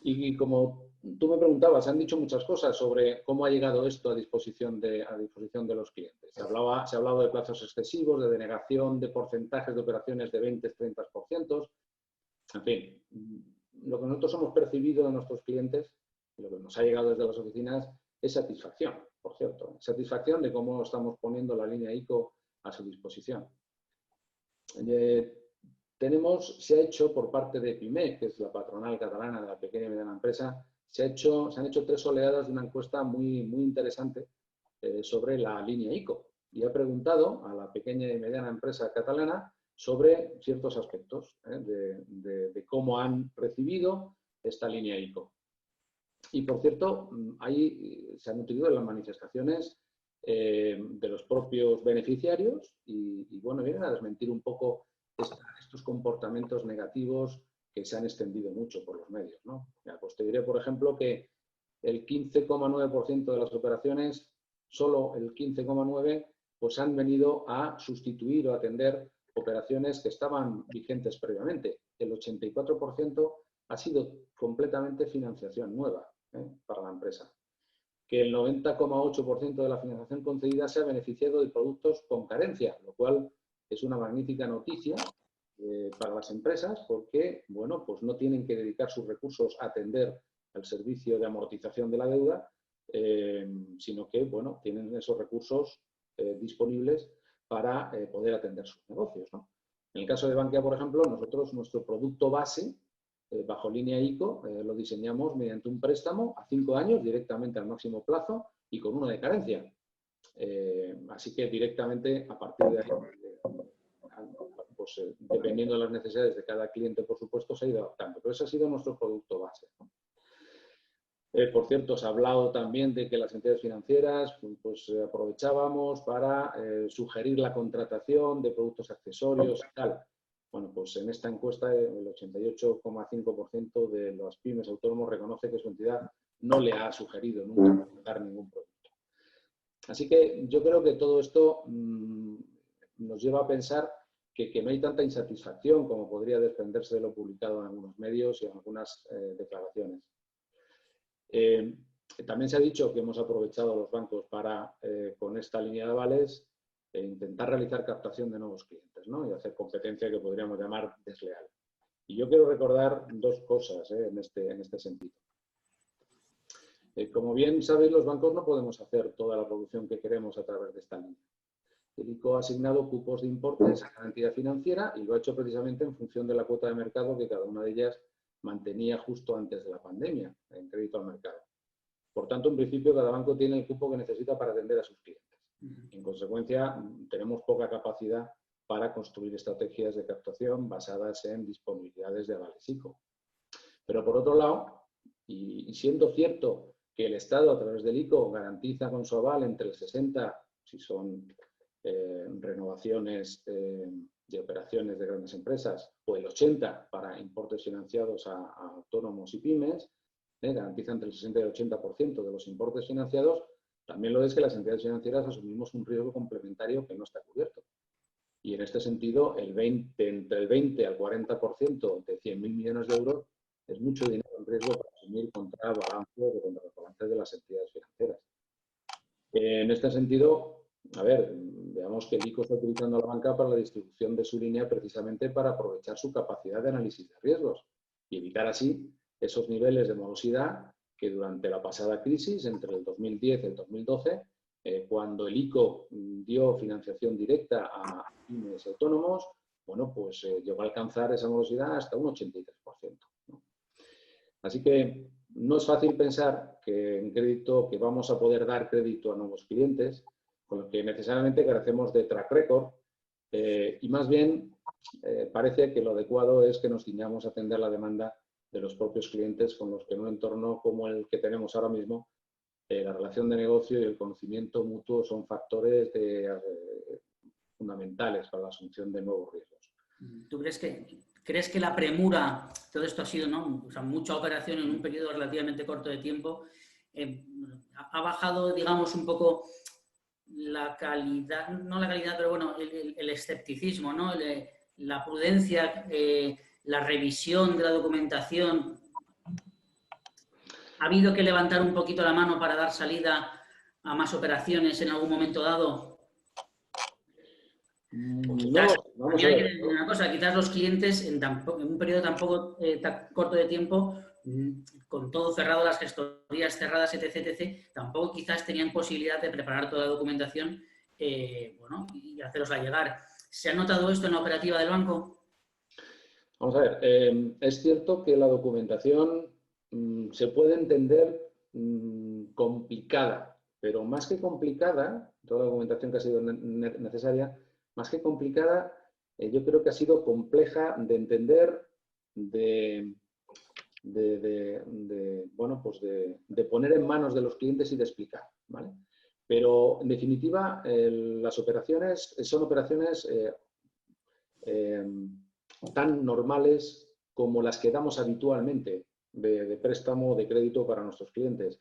Y como tú me preguntabas, se han dicho muchas cosas sobre cómo ha llegado esto a disposición de los clientes. Se ha hablado de plazos excesivos, de denegación de porcentajes de operaciones de 20-30%. En fin, lo que nosotros hemos percibido de nuestros clientes, lo que nos ha llegado desde las oficinas, es satisfacción, por cierto. Satisfacción de cómo estamos poniendo la línea ICO a su disposición. Se ha hecho por parte de PIMEC, que es la patronal catalana de la pequeña y mediana empresa, se han hecho 3 oleadas de una encuesta muy interesante sobre la línea ICO. Y ha preguntado a la pequeña y mediana empresa catalana sobre ciertos aspectos de cómo han recibido esta línea ICO. Y, por cierto, ahí se han utilizado las manifestaciones de los propios beneficiarios y bueno, vienen a desmentir un poco estos comportamientos negativos que se han extendido mucho por los medios, ¿no? Pues te diré, por ejemplo, que el 15,9% de las operaciones, solo el 15,9%, pues han venido a sustituir o atender operaciones que estaban vigentes previamente. El 84% ha sido completamente financiación nueva para la empresa. Que el 90,8% de la financiación concedida se ha beneficiado de productos con carencia, lo cual es una magnífica noticia para las empresas porque, bueno, pues no tienen que dedicar sus recursos a atender al servicio de amortización de la deuda, sino que, bueno, tienen esos recursos disponibles para poder atender sus negocios, ¿no? En el caso de Bankia, por ejemplo, nosotros nuestro producto base, bajo línea ICO, lo diseñamos mediante un préstamo a 5 años, directamente al máximo plazo y con 1 de carencia. Así que directamente, a partir de ahí, pues, dependiendo de las necesidades de cada cliente, por supuesto, se ha ido adaptando. Pero ese ha sido nuestro producto base, ¿no? Por cierto, se ha hablado también de que las entidades financieras pues aprovechábamos para sugerir la contratación de productos accesorios y tal. Bueno, pues en esta encuesta el 88,5% de los pymes autónomos reconoce que su entidad no le ha sugerido nunca contratar ningún producto. Así que yo creo que todo esto nos lleva a pensar que no hay tanta insatisfacción como podría desprenderse de lo publicado en algunos medios y en algunas declaraciones. También se ha dicho que hemos aprovechado los bancos para, con esta línea de avales, intentar realizar captación de nuevos clientes, ¿no? Y hacer competencia que podríamos llamar desleal. Y yo quiero recordar 2 cosas en este sentido. Como bien sabéis, los bancos no podemos hacer toda la producción que queremos a través de esta línea. El ICO ha asignado cupos de importes a cada entidad financiera y lo ha hecho precisamente en función de la cuota de mercado que cada una de ellas mantenía justo antes de la pandemia en crédito al mercado. Por tanto, en principio, cada banco tiene el cupo que necesita para atender a sus clientes. En consecuencia, tenemos poca capacidad para construir estrategias de captación basadas en disponibilidades de avales ICO. Pero, por otro lado, y siendo cierto que el Estado, a través del ICO, garantiza con su aval entre el 60, si son renovaciones de operaciones de grandes empresas, o el 80 para importes financiados a autónomos y pymes, garantiza entre el 60 y el 80% de los importes financiados, también lo es que las entidades financieras asumimos un riesgo complementario que no está cubierto. Y en este sentido, entre el 20 al 40% de 100.000 millones de euros es mucho dinero en riesgo para asumir contra balances o contra los balances de las entidades financieras. En este sentido, a ver, ICO está utilizando a la banca para la distribución de su línea precisamente para aprovechar su capacidad de análisis de riesgos y evitar así esos niveles de morosidad que durante la pasada crisis, entre el 2010 y el 2012, cuando el ICO dio financiación directa a pymes y autónomos, bueno, pues llegó a alcanzar esa morosidad hasta un 83%, ¿no? Así que no es fácil pensar que en crédito, que vamos a poder dar crédito a nuevos clientes, con lo que necesariamente carecemos de track record, y más bien parece que lo adecuado es que nos ciñamos a atender la demanda de los propios clientes con los que en un entorno como el que tenemos ahora mismo, la relación de negocio y el conocimiento mutuo son factores fundamentales para la asunción de nuevos riesgos. ¿Tú crees que la premura, todo esto ha sido, ¿no? O sea, mucha operación en un periodo relativamente corto de tiempo, ha bajado, digamos, un poco la calidad, no la calidad, pero bueno, el escepticismo, ¿no? La prudencia, la revisión de la documentación? ¿Ha habido que levantar un poquito la mano para dar salida a más operaciones en algún momento dado? No, vamos a ver. Una cosa, quizás los clientes en un periodo tan corto de tiempo, con todo cerrado, las gestorías cerradas, etc., tampoco quizás tenían posibilidad de preparar toda la documentación bueno, y hacerosla llegar. ¿Se ha notado esto en la operativa del banco? Vamos a ver, es cierto que la documentación se puede entender complicada, pero más que complicada, toda la documentación que ha sido necesaria, más que complicada, yo creo que ha sido compleja de entender, bueno, pues de poner en manos de los clientes y de explicar, ¿vale? Pero, en definitiva, las operaciones son operaciones tan normales como las que damos habitualmente de préstamo, de crédito para nuestros clientes.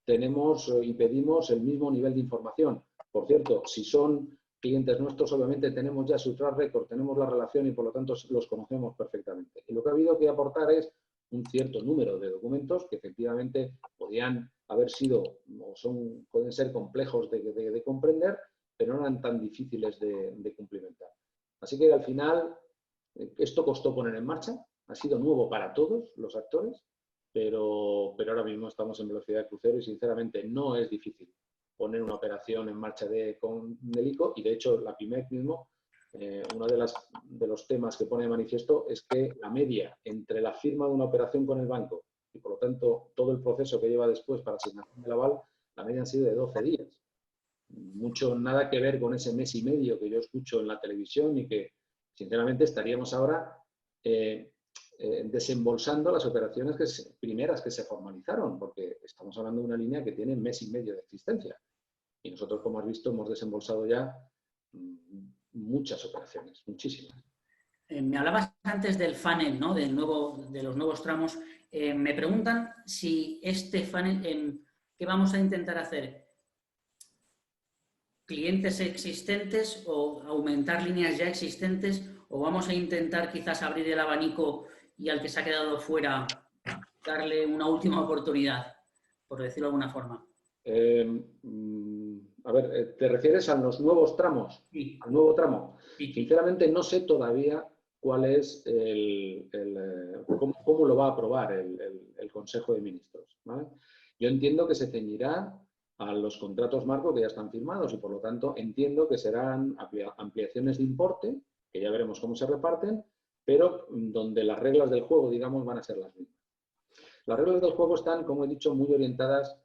Tenemos y pedimos el mismo nivel de información. Por cierto, si son clientes nuestros, obviamente tenemos ya su track record, tenemos la relación y por lo tanto los conocemos perfectamente. Y lo que ha habido que aportar es un cierto número de documentos que efectivamente podían haber sido o pueden ser complejos de comprender, pero no eran tan difíciles de cumplimentar. Así que al final esto costó poner en marcha, ha sido nuevo para todos los actores, pero ahora mismo estamos en velocidad de crucero y sinceramente no es difícil poner una operación en marcha con el ICO, y de hecho la PIMEC mismo, uno de los temas que pone de manifiesto es que la media entre la firma de una operación con el banco y por lo tanto todo el proceso que lleva después para asignación del aval, la media han sido de 12 días. Mucho nada que ver con ese mes y medio que yo escucho en la televisión y que sinceramente estaríamos ahora desembolsando las operaciones primeras que se formalizaron, porque estamos hablando de una línea que tiene mes y medio de existencia. Y nosotros, como has visto, hemos desembolsado ya muchas operaciones, muchísimas. Me hablabas antes del funnel, ¿no? De los nuevos tramos. Me preguntan si este funnel, ¿qué vamos a intentar hacer? ¿Clientes existentes o aumentar líneas ya existentes? ¿O vamos a intentar quizás abrir el abanico y al que se ha quedado fuera darle una última oportunidad, por decirlo de alguna forma? A ver, ¿te refieres a los nuevos tramos? Sí. ¿Al nuevo tramo? Sí. Sinceramente no sé todavía cuál es cómo lo va a aprobar el Consejo de Ministros, ¿vale? Yo entiendo que se ceñirá a los contratos marco que ya están firmados y por lo tanto entiendo que serán ampliaciones de importe, que ya veremos cómo se reparten, pero donde las reglas del juego, digamos, van a ser las mismas. Las reglas del juego están, como he dicho, muy orientadas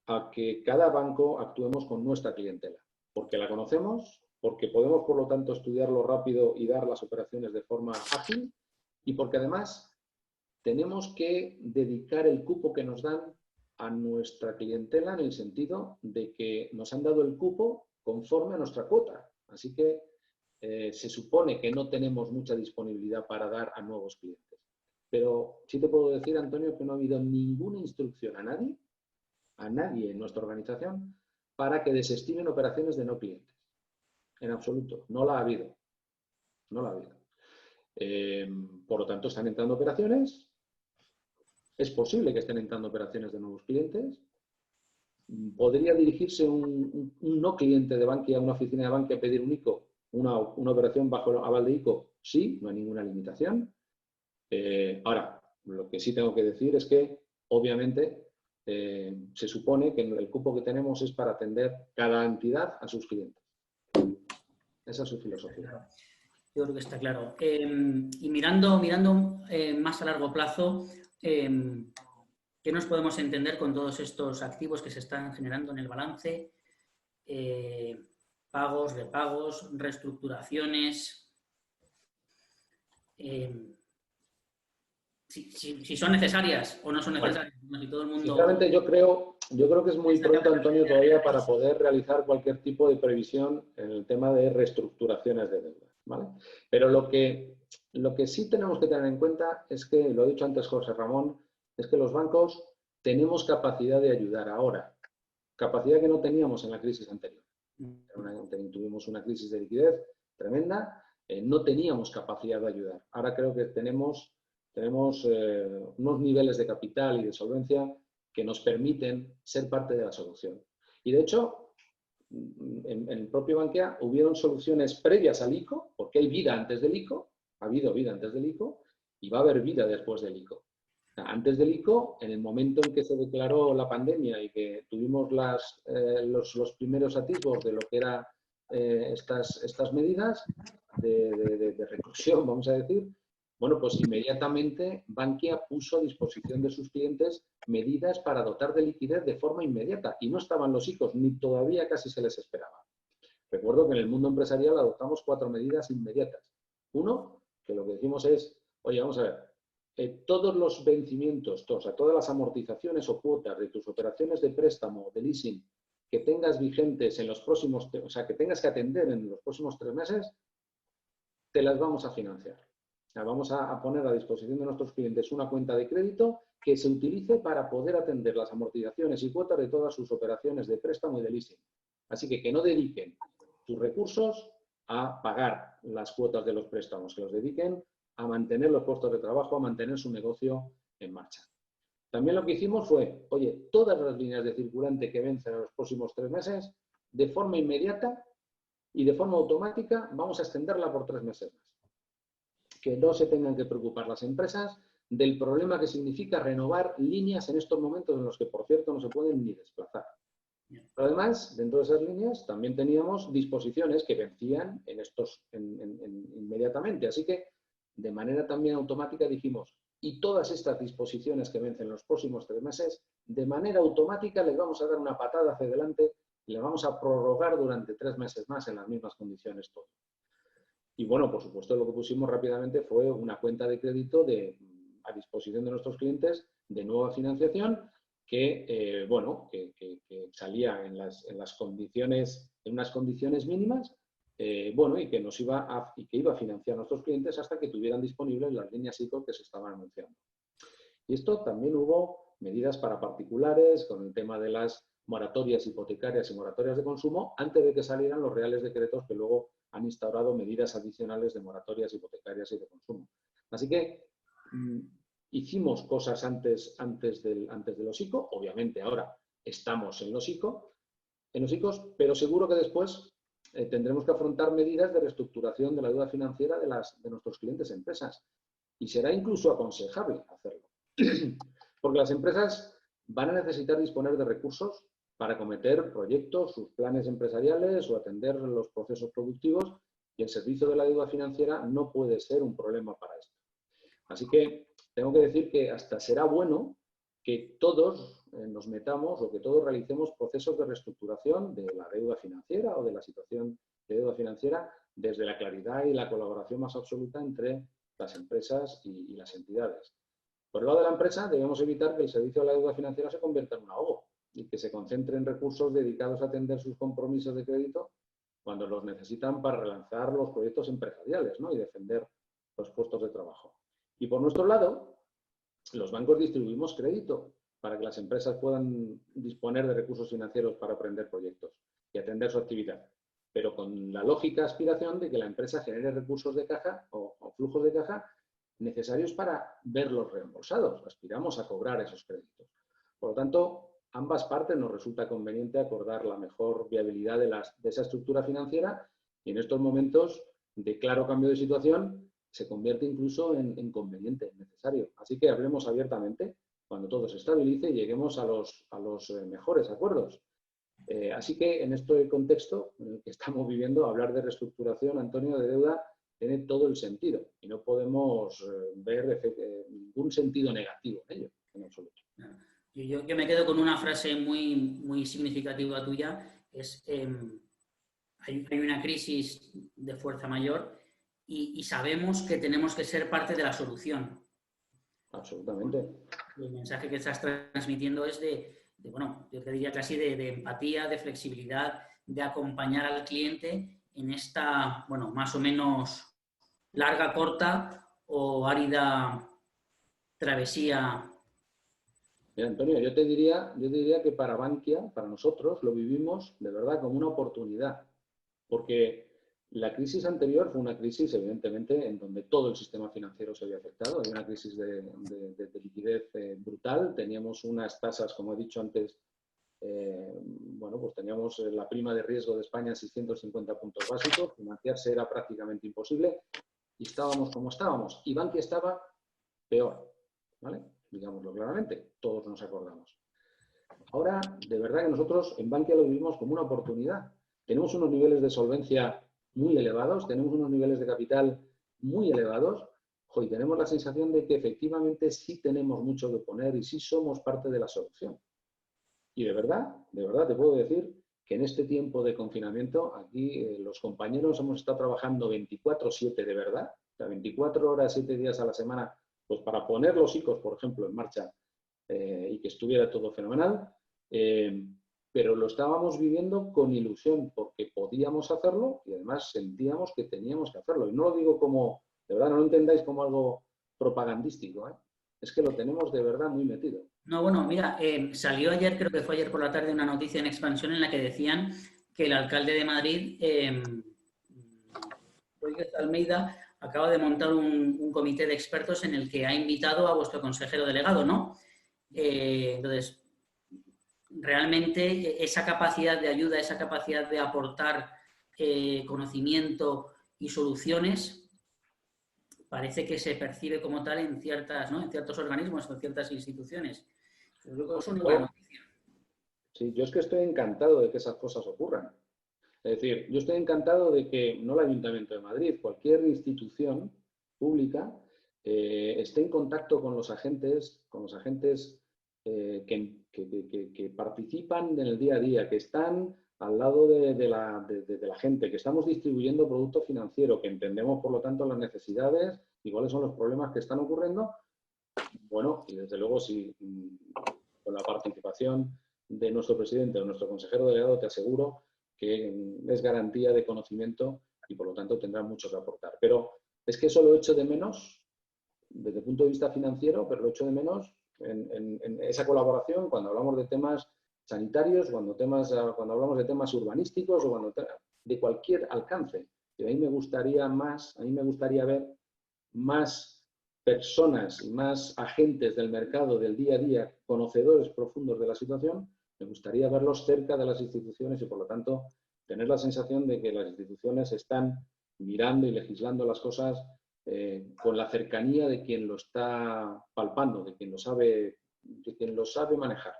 a que cada banco actuemos con nuestra clientela, porque la conocemos, porque podemos, por lo tanto, estudiarlo rápido y dar las operaciones de forma ágil, y porque además tenemos que dedicar el cupo que nos dan a nuestra clientela en el sentido de que nos han dado el cupo conforme a nuestra cuota. Así que se supone que no tenemos mucha disponibilidad para dar a nuevos clientes. Pero sí te puedo decir, Antonio, que no ha habido ninguna instrucción a nadie en nuestra organización para que desestimen operaciones de no clientes. En absoluto. No la ha habido. No la ha habido. Por lo tanto, están entrando operaciones. Es posible que estén entrando operaciones de nuevos clientes. ¿Podría dirigirse un no cliente de Bankia a una oficina de Bankia a pedir un ICO? una operación bajo aval de ICO, sí, no hay ninguna limitación. Ahora, lo que sí tengo que decir es que, obviamente, se supone que el cupo que tenemos es para atender cada entidad a sus clientes. Esa es su filosofía. Yo creo que está claro. Y mirando más a largo plazo, ¿qué nos podemos entender con todos estos activos que se están generando en el balance? Pagos, repagos, reestructuraciones. Si son necesarias o no son necesarias. Bueno, si todo el mundo... Sinceramente, yo creo que es muy pronto, Antonio, todavía para poder realizar cualquier tipo de previsión en el tema de reestructuraciones de deuda, ¿vale? Pero lo que sí tenemos que tener en cuenta es que, lo ha dicho antes José Ramón, es que los bancos tenemos capacidad de ayudar ahora, capacidad que no teníamos en la crisis anterior. Tuvimos una crisis de liquidez tremenda, no teníamos capacidad de ayudar. Ahora creo que tenemos unos niveles de capital y de solvencia que nos permiten ser parte de la solución. Y de hecho, en el propio Bankia hubieron soluciones previas al ICO, porque hay vida antes del ICO, ha habido vida antes del ICO y va a haber vida después del ICO. Antes del ICO, en el momento en que se declaró la pandemia y que tuvimos los primeros atisbos de lo que eran estas medidas de reclusión, vamos a decir, bueno, pues inmediatamente Bankia puso a disposición de sus clientes medidas para dotar de liquidez de forma inmediata y no estaban los ICOs, ni todavía casi se les esperaba. Recuerdo que en el mundo empresarial adoptamos 4 medidas inmediatas. Uno, que lo que decimos es, oye, vamos a ver, todos los vencimientos, o sea, todas las amortizaciones o cuotas de tus operaciones de préstamo, de leasing, que tengas vigentes en los próximos, o sea, que tengas que atender en los próximos 3 meses, te las vamos a financiar. O sea, vamos a poner a disposición de nuestros clientes una cuenta de crédito que se utilice para poder atender las amortizaciones y cuotas de todas sus operaciones de préstamo y de leasing. Así que no dediquen sus recursos a pagar las cuotas de los préstamos, que los dediquen a mantener los puestos de trabajo, a mantener su negocio en marcha. También lo que hicimos fue, oye, todas las líneas de circulante que vencen en los próximos 3 meses, de forma inmediata y de forma automática, vamos a extenderla por 3 meses más. Que no se tengan que preocupar las empresas del problema que significa renovar líneas en estos momentos en los que, por cierto, no se pueden ni desplazar. Pero además, dentro de esas líneas también teníamos disposiciones que vencían inmediatamente. Así que, de manera también automática, dijimos, y todas estas disposiciones que vencen en los próximos 3 meses, de manera automática les vamos a dar una patada hacia adelante y les vamos a prorrogar durante 3 meses más en las mismas condiciones todo. Y bueno, por supuesto, lo que pusimos rápidamente fue una cuenta de crédito a disposición de nuestros clientes de nueva financiación que, que salía en unas condiciones mínimas, y que iba a financiar a nuestros clientes hasta que tuvieran disponibles las líneas ICO que se estaban anunciando. Y esto también hubo medidas para particulares con el tema de las moratorias hipotecarias y moratorias de consumo antes de que salieran los reales decretos que luego han instaurado medidas adicionales de moratorias hipotecarias y de consumo. Así que hicimos cosas antes de los ICO, obviamente ahora estamos en los ICOs, pero seguro que después tendremos que afrontar medidas de reestructuración de la deuda financiera de nuestros clientes empresas. Y será incluso aconsejable hacerlo. Porque las empresas van a necesitar disponer de recursos para acometer proyectos, sus planes empresariales o atender los procesos productivos, y el servicio de la deuda financiera no puede ser un problema para esto. Así que tengo que decir que hasta será bueno que todos nos metamos o que todos realicemos procesos de reestructuración de la deuda financiera o de la situación de deuda financiera desde la claridad y la colaboración más absoluta entre las empresas y las entidades. Por el lado de la empresa, debemos evitar que el servicio de la deuda financiera se convierta en un ahogo y que se concentre en recursos dedicados a atender sus compromisos de crédito cuando los necesitan para relanzar los proyectos empresariales, ¿no? Y defender los puestos de trabajo. Y por nuestro lado, los bancos distribuimos crédito para que las empresas puedan disponer de recursos financieros para emprender proyectos y atender su actividad, pero con la lógica aspiración de que la empresa genere recursos de caja o flujos de caja necesarios para verlos reembolsados. Aspiramos a cobrar esos créditos. Por lo tanto, ambas partes nos resulta conveniente acordar la mejor viabilidad de esa estructura financiera Y en estos momentos de claro cambio de situación se convierte incluso en conveniente, en necesario. Así que hablemos abiertamente cuando todo se estabilice y lleguemos a los mejores acuerdos. Así que en este contexto en el que estamos viviendo, hablar de reestructuración, Antonio, de deuda, tiene todo el sentido y no podemos ver ningún sentido negativo en ello, en absoluto. Yo me quedo con una frase muy significativa tuya, es hay una crisis de fuerza mayor y sabemos que tenemos que ser parte de la solución. Absolutamente. El mensaje que estás transmitiendo es bueno, yo te diría casi de empatía, de flexibilidad, de acompañar al cliente en esta, bueno, más o menos larga, corta o árida travesía. Mira, Antonio, yo te diría que para Bankia, para nosotros, lo vivimos de verdad como una oportunidad, porque la crisis anterior fue una crisis, evidentemente, en donde todo el sistema financiero se había afectado. Había una crisis de liquidez brutal. Teníamos unas tasas, como he dicho antes, bueno, pues teníamos la prima de riesgo de España en 650 puntos básicos. Financiarse era prácticamente imposible y estábamos como estábamos. Y Bankia estaba peor, ¿vale? Digámoslo claramente, todos nos acordamos. Ahora, de verdad que nosotros en Bankia lo vivimos como una oportunidad. Tenemos unos niveles de solvencia muy elevados, tenemos unos niveles de capital muy elevados, y tenemos la sensación de que efectivamente sí tenemos mucho que poner y sí somos parte de la solución. Y de verdad te puedo decir que en este tiempo de confinamiento, aquí los compañeros hemos estado trabajando 24/7 de verdad, o sea, 24 horas, 7 días a la semana, pues para poner los ICOs, por ejemplo, en marcha y que estuviera todo fenomenal. Pero lo estábamos viviendo con ilusión porque podíamos hacerlo y además sentíamos que teníamos que hacerlo. Y no lo digo como, de verdad, no lo entendáis como algo propagandístico, ¿eh? Es que lo tenemos de verdad muy metido. No, bueno, mira, salió ayer, creo que fue ayer por la tarde, una noticia en Expansión en la que decían que el alcalde de Madrid, Rodríguez Almeida, acaba de montar un comité de expertos en el que ha invitado a vuestro consejero delegado, ¿no? Entonces, realmente esa capacidad de ayuda, esa capacidad de aportar conocimiento y soluciones parece que se percibe como tal en ciertos organismos o en ciertas instituciones. Yo creo que es una buena noticia. Sí, yo es que estoy encantado de que esas cosas ocurran. Es decir, yo estoy encantado de que no el Ayuntamiento de Madrid, cualquier institución pública esté en contacto con los agentes que participan en el día a día, que están al lado de la gente, que estamos distribuyendo producto financiero, que entendemos, por lo tanto, las necesidades y cuáles son los problemas que están ocurriendo. Bueno, y desde luego, si con la participación de nuestro presidente o nuestro consejero delegado, te aseguro que es garantía de conocimiento y, por lo tanto, tendrán mucho que aportar. Pero es que eso lo echo de menos desde el punto de vista financiero, pero lo echo de menos en esa colaboración cuando hablamos de temas sanitarios, cuando hablamos de temas urbanísticos o de cualquier alcance. Y a mí me gustaría ver más personas y más agentes del mercado del día a día, conocedores profundos de la situación. Me gustaría verlos cerca de las instituciones y, por lo tanto, tener la sensación de que las instituciones están mirando y legislando las cosas con la cercanía de quien lo está palpando, de quien lo sabe manejar.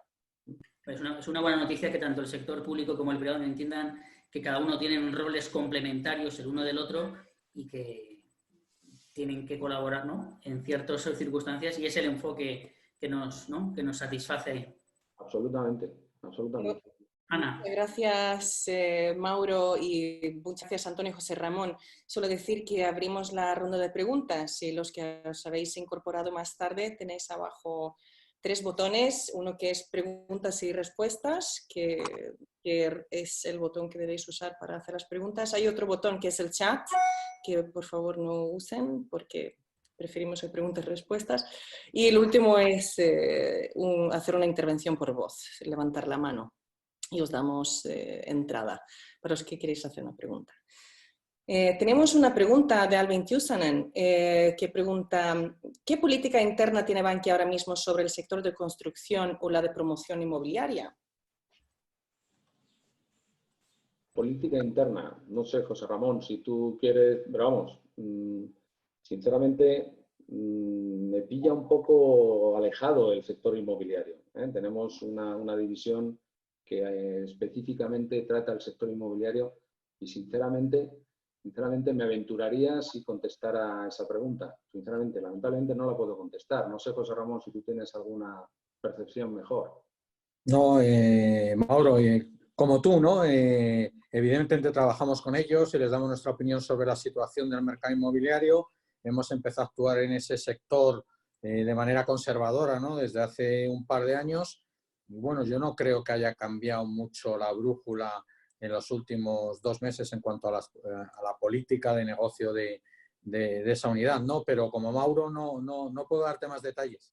Es una buena noticia que tanto el sector público como el privado entiendan que cada uno tiene roles complementarios el uno del otro y que tienen que colaborar, ¿no?, en ciertas circunstancias, y es el enfoque que nos satisface. Absolutamente, absolutamente. Ana. Gracias, Mauro, y muchas gracias, Antonio y José Ramón. Solo decir que abrimos la ronda de preguntas y los que os habéis incorporado más tarde tenéis abajo 3 botones, uno que es preguntas y respuestas, que es el botón que debéis usar para hacer las preguntas. Hay otro botón que es el chat, que por favor no usen porque preferimos que preguntas y respuestas. Y el último es hacer una intervención por voz, levantar la mano. Y os damos entrada para los que queréis hacer una pregunta. Tenemos una pregunta de Alvin Tusanen que pregunta: ¿qué política interna tiene Bankia ahora mismo sobre el sector de construcción o la de promoción inmobiliaria? política interna. No sé, José Ramón, si tú quieres, pero vamos, sinceramente me pilla un poco alejado el sector inmobiliario, ¿eh? Tenemos una división que específicamente trata el sector inmobiliario y sinceramente me aventuraría si contestara a esa pregunta. Sinceramente, lamentablemente no la puedo contestar. No sé, José Ramón, si tú tienes alguna percepción mejor. No, Mauro, como tú, ¿no? Evidentemente trabajamos con ellos y les damos nuestra opinión sobre la situación del mercado inmobiliario. Hemos empezado a actuar en ese sector de manera conservadora, ¿no? Desde hace un par de años. Y bueno, yo no creo que haya cambiado mucho la brújula en los últimos 2 meses en cuanto a la política de negocio de esa unidad, ¿no? Pero como Mauro no puedo darte más detalles.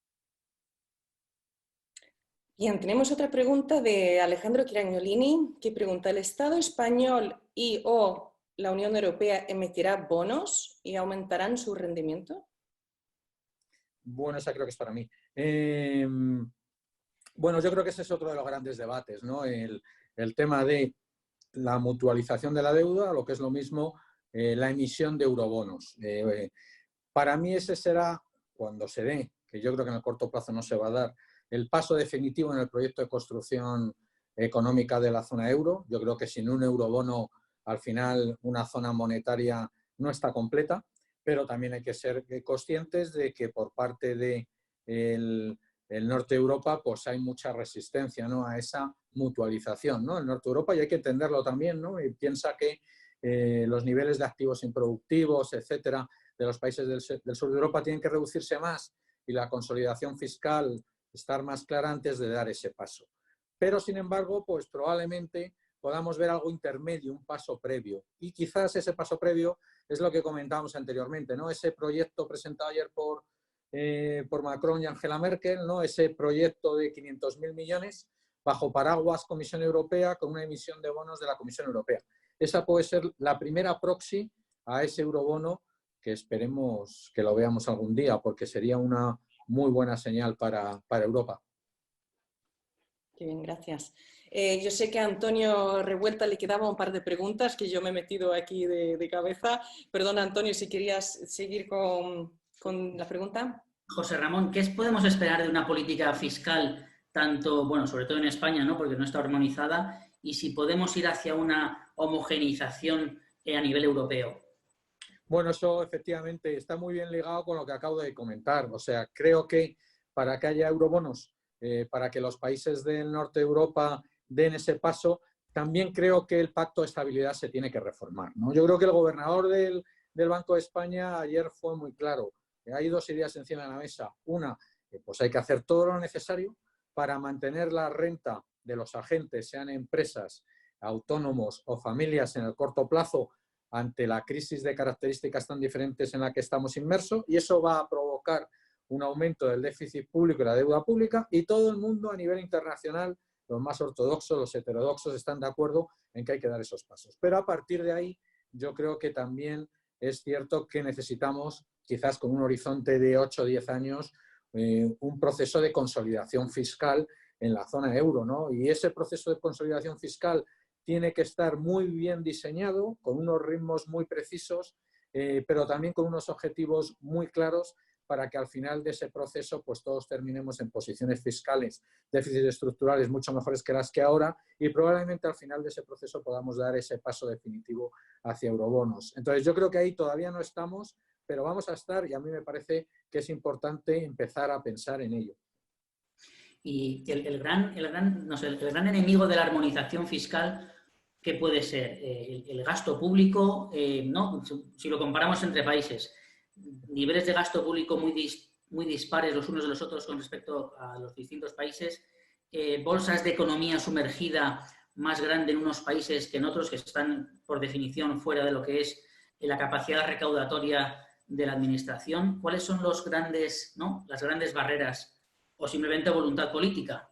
Bien, tenemos otra pregunta de Alejandro Chiragnolini, que pregunta: ¿el Estado español y o la Unión Europea emitirá bonos y aumentarán su rendimiento? Bueno, esa creo que es para mí. Bueno, yo creo que ese es otro de los grandes debates, ¿no? El tema de la mutualización de la deuda, lo que es lo mismo, la emisión de eurobonos. Para mí ese será, cuando se dé, que yo creo que en el corto plazo no se va a dar, el paso definitivo en el proyecto de construcción económica de la zona euro. Yo creo que sin un eurobono, al final, una zona monetaria no está completa, pero también hay que ser conscientes de que por parte del norte de Europa pues hay mucha resistencia, ¿no?, a esa mutualización, ¿no? El norte de Europa, y hay que entenderlo también, ¿no? Y piensa que los niveles de activos improductivos, etcétera, de los países del sur de Europa tienen que reducirse más y la consolidación fiscal estar más clara antes de dar ese paso. Pero, sin embargo, pues probablemente podamos ver algo intermedio, un paso previo. Y quizás ese paso previo es lo que comentábamos anteriormente, ¿no? Ese proyecto presentado ayer por Macron y Angela Merkel, ¿no? Ese proyecto de 500.000 millones bajo paraguas Comisión Europea con una emisión de bonos de la Comisión Europea. Esa puede ser la primera proxy a ese eurobono que esperemos que lo veamos algún día, porque sería una muy buena señal para Europa. Qué bien, gracias. Yo sé que a Antonio Revuelta le quedaba un par de preguntas que yo me he metido aquí de cabeza. Perdona, Antonio, si querías seguir con la pregunta. José Ramón, ¿qué podemos esperar de una política fiscal, tanto, bueno, sobre todo en España, ¿no?, porque no está armonizada, y si podemos ir hacia una homogeneización a nivel europeo? Bueno, eso efectivamente está muy bien ligado con lo que acabo de comentar. O sea, creo que para que haya eurobonos, para que los países del norte de Europa den ese paso, también creo que el Pacto de Estabilidad se tiene que reformar, ¿no? Yo creo que el gobernador del Banco de España ayer fue muy claro. Hay 2 ideas encima de la mesa. Una, pues hay que hacer todo lo necesario para mantener la renta de los agentes, sean empresas, autónomos o familias, en el corto plazo, ante la crisis de características tan diferentes en la que estamos inmersos, y eso va a provocar un aumento del déficit público y la deuda pública, y todo el mundo a nivel internacional, los más ortodoxos, los heterodoxos, están de acuerdo en que hay que dar esos pasos. Pero a partir de ahí, yo creo que también es cierto que necesitamos, quizás con un horizonte de 8 o 10 años, un proceso de consolidación fiscal en la zona euro, ¿no? Y ese proceso de consolidación fiscal tiene que estar muy bien diseñado, con unos ritmos muy precisos, pero también con unos objetivos muy claros para que al final de ese proceso pues todos terminemos en posiciones fiscales, déficits estructurales mucho mejores que las que ahora, y probablemente al final de ese proceso podamos dar ese paso definitivo hacia eurobonos. Entonces yo creo que ahí todavía no estamos, pero vamos a estar, y a mí me parece que es importante empezar a pensar en ello. Y el gran enemigo de la armonización fiscal, ¿qué puede ser? El gasto público, ¿no? Si lo comparamos entre países, niveles de gasto público muy dispares los unos de los otros con respecto a los distintos países, bolsas de economía sumergida más grande en unos países que en otros, que están por definición fuera de lo que es la capacidad recaudatoria de la administración. ¿Cuáles son las grandes barreras o simplemente voluntad política?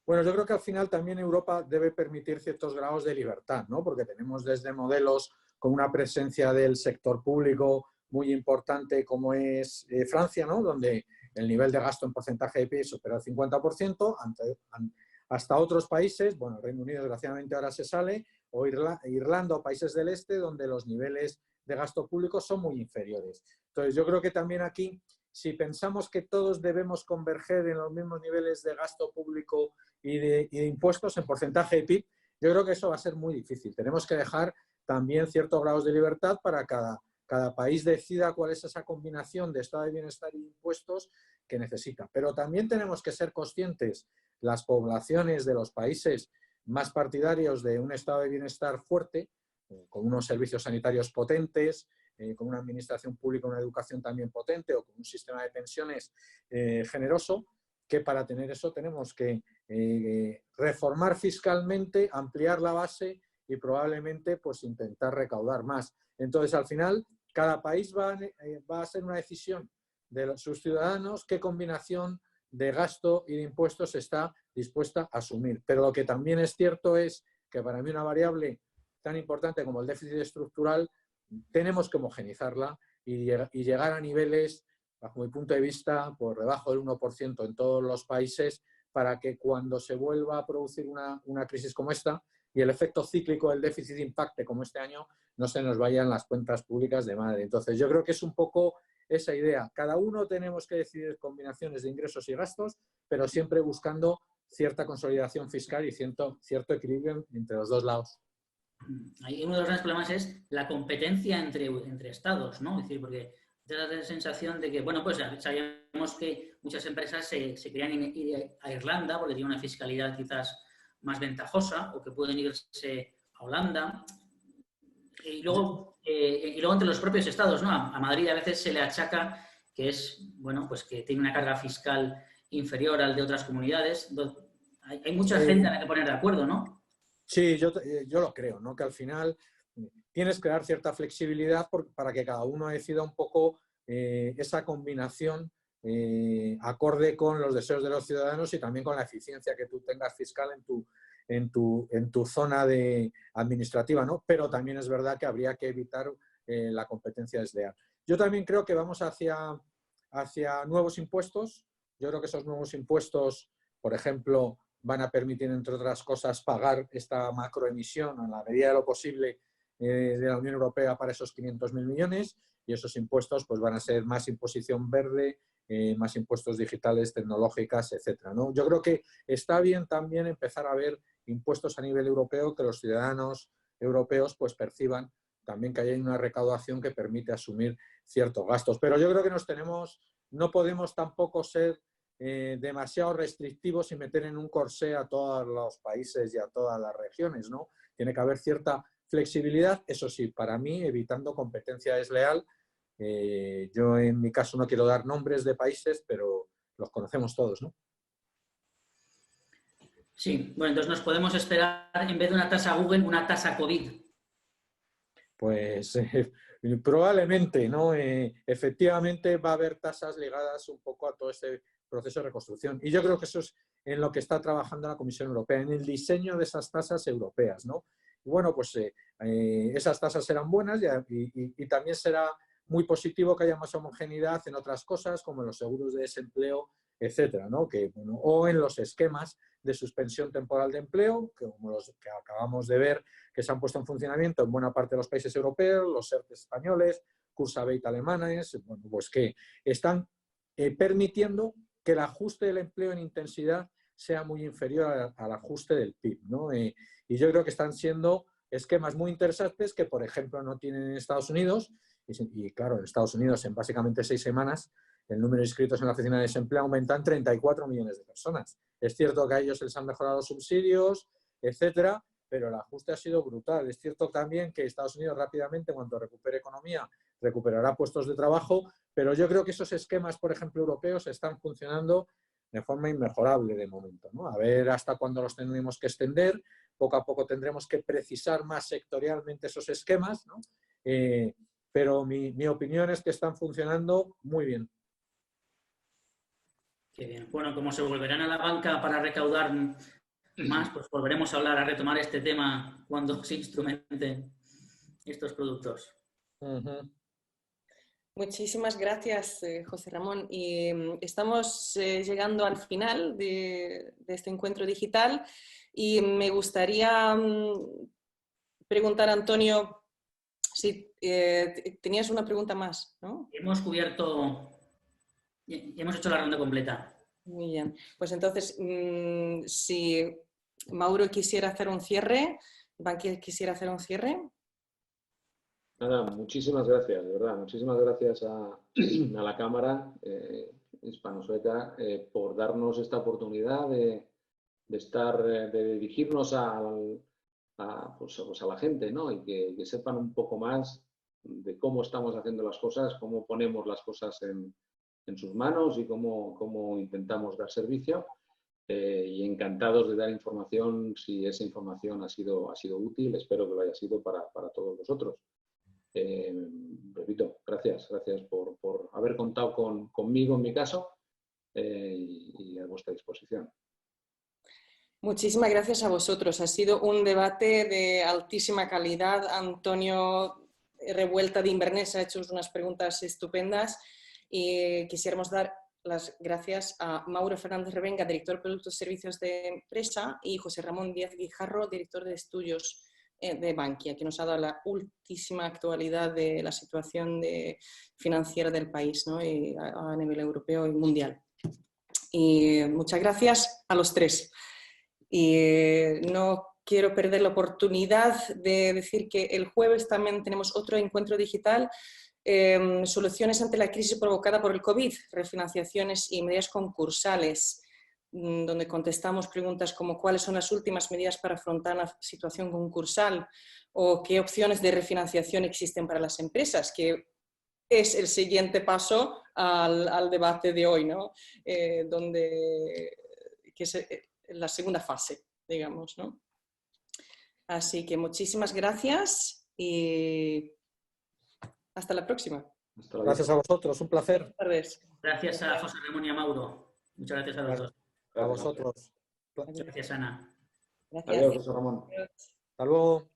Bueno, yo creo que al final también Europa debe permitir ciertos grados de libertad, ¿no? Porque tenemos desde modelos con una presencia del sector público muy importante como es Francia, ¿no?, donde el nivel de gasto en porcentaje de PIB supera el 50%, hasta otros países, bueno, el Reino Unido desgraciadamente ahora se sale, o Irlanda o países del este, donde los niveles de gasto público son muy inferiores. Entonces, yo creo que también aquí, si pensamos que todos debemos converger en los mismos niveles de gasto público y de impuestos en porcentaje de PIB, yo creo que eso va a ser muy difícil. Tenemos que dejar también ciertos grados de libertad para cada país decida cuál es esa combinación de estado de bienestar y impuestos que necesita. Pero también tenemos que ser conscientes, las poblaciones de los países más partidarios de un estado de bienestar fuerte, con unos servicios sanitarios potentes, con una administración pública, una educación también potente o con un sistema de pensiones generoso, que para tener eso tenemos que reformar fiscalmente, ampliar la base y probablemente pues intentar recaudar más. Entonces, al final, cada país va a ser una decisión de sus ciudadanos qué combinación de gasto y de impuestos está dispuesta a asumir. Pero lo que también es cierto es que para mí una variable tan importante como el déficit estructural tenemos que homogenizarla y llegar a niveles, bajo mi punto de vista, por debajo del 1% en todos los países, para que cuando se vuelva a producir una crisis como esta y el efecto cíclico del déficit impacte como este año, no se nos vayan las cuentas públicas de madre. Entonces, yo creo que es un poco esa idea. Cada uno tenemos que decidir combinaciones de ingresos y gastos, pero siempre buscando cierta consolidación fiscal y cierto equilibrio entre los dos lados. Uno de los grandes problemas es la competencia entre estados, ¿no? Es decir, porque te da la sensación de que, bueno, pues sabemos que muchas empresas se querían ir a Irlanda porque tiene una fiscalidad quizás más ventajosa, o que pueden irse a Holanda. Y luego entre los propios estados, ¿no? A Madrid a veces se le achaca que es, bueno, pues que tiene una carga fiscal inferior al de otras comunidades. Hay mucha gente a la que poner de acuerdo, ¿no? Sí, yo lo creo, ¿no? Que al final tienes que dar cierta flexibilidad para que cada uno decida un poco esa combinación acorde con los deseos de los ciudadanos y también con la eficiencia que tú tengas fiscal en tu zona administrativa, ¿no? Pero también es verdad que habría que evitar la competencia desleal. Yo también creo que vamos hacia nuevos impuestos. Yo creo que esos nuevos impuestos, por ejemplo, van a permitir, entre otras cosas, pagar esta macroemisión a la medida de lo posible de la Unión Europea para esos 500.000 millones, y esos impuestos pues, van a ser más imposición verde, más impuestos digitales, tecnológicas, etcétera, ¿no? Yo creo que está bien también empezar a ver impuestos a nivel europeo, que los ciudadanos europeos pues, perciban también que hay una recaudación que permite asumir ciertos gastos. Pero yo creo que no podemos tampoco ser demasiado restrictivos y meter en un corsé a todos los países y a todas las regiones, ¿no? Tiene que haber cierta flexibilidad, eso sí, para mí, evitando competencia desleal. Yo en mi caso no quiero dar nombres de países, pero los conocemos todos, ¿no? Sí, bueno, entonces nos podemos esperar, en vez de una tasa Google, una tasa COVID. Pues probablemente, ¿no? Efectivamente va a haber tasas ligadas un poco a todo este proceso de reconstrucción. Y yo creo que eso es en lo que está trabajando la Comisión Europea, en el diseño de esas tasas europeas, ¿no? Y bueno, pues esas tasas serán buenas y también será muy positivo que haya más homogeneidad en otras cosas, como en los seguros de desempleo, etcétera, ¿no? O en los esquemas de suspensión temporal de empleo, como los que acabamos de ver, que se han puesto en funcionamiento en buena parte de los países europeos, los ERTE españoles, Kurzarbeit alemanes, bueno, pues que están permitiendo que el ajuste del empleo en intensidad sea muy inferior al ajuste del PIB, ¿no? Y yo creo que están siendo esquemas muy interesantes que, por ejemplo, no tienen en Estados Unidos. Y claro, en Estados Unidos, en básicamente 6 semanas, el número de inscritos en la oficina de desempleo aumenta en 34 millones de personas. Es cierto que a ellos les han mejorado los subsidios, etcétera, pero el ajuste ha sido brutal. Es cierto también que Estados Unidos rápidamente, cuando recupere economía, recuperará puestos de trabajo, pero yo creo que esos esquemas, por ejemplo, europeos, están funcionando de forma inmejorable de momento, ¿no? A ver hasta cuándo los tendremos que extender. Poco a poco tendremos que precisar más sectorialmente esos esquemas, ¿no? Pero mi opinión es que están funcionando muy bien. Qué bien. Bueno, como se volverán a la banca para recaudar más, pues volveremos a retomar este tema cuando se instrumenten estos productos. Muchísimas gracias, José Ramón. Y estamos llegando al final de este encuentro digital y me gustaría preguntar a Antonio si tenías una pregunta más, ¿no? Hemos cubierto, hemos hecho la ronda completa. Muy bien. Pues entonces, si Mauro quisiera hacer un cierre, Bankia quisiera hacer un cierre. Nada, muchísimas gracias, de verdad. Muchísimas gracias a la Cámara Hispano-Sueca por darnos esta oportunidad de dirigirnos pues a la gente, ¿no? Y que sepan un poco más de cómo estamos haciendo las cosas, cómo ponemos las cosas en sus manos y cómo intentamos dar servicio. Y encantados de dar información si esa información ha sido útil. Espero que lo haya sido para todos vosotros. Repito, gracias por haber contado conmigo en mi caso y a vuestra disposición. Muchísimas gracias a vosotros. Ha sido un debate de altísima calidad. Antonio Revuelta de Inverness ha hecho unas preguntas estupendas y quisiéramos dar las gracias a Mauro Fernández Revenga, director de Productos y Servicios de Empresa, y José Ramón Díaz Guijarro, director de Estudios de Bankia, que nos ha dado la última actualidad de la situación financiera del país, ¿no? Y a nivel europeo y mundial. Y muchas gracias a los tres. Y no quiero perder la oportunidad de decir que el jueves también tenemos otro encuentro digital, soluciones ante la crisis provocada por el COVID, refinanciaciones y medidas concursales, donde contestamos preguntas como cuáles son las últimas medidas para afrontar la situación concursal o qué opciones de refinanciación existen para las empresas, que es el siguiente paso al debate de hoy, ¿no? Que es la segunda fase, digamos, ¿no? Así que muchísimas gracias y hasta la próxima. Gracias a vosotros, un placer. Buenas tardes. Gracias a José Ramón y a Mauro. Muchas gracias a los dos. A vosotros. Gracias, Ana. Gracias. Adiós, José Ramón. Adiós. Hasta luego.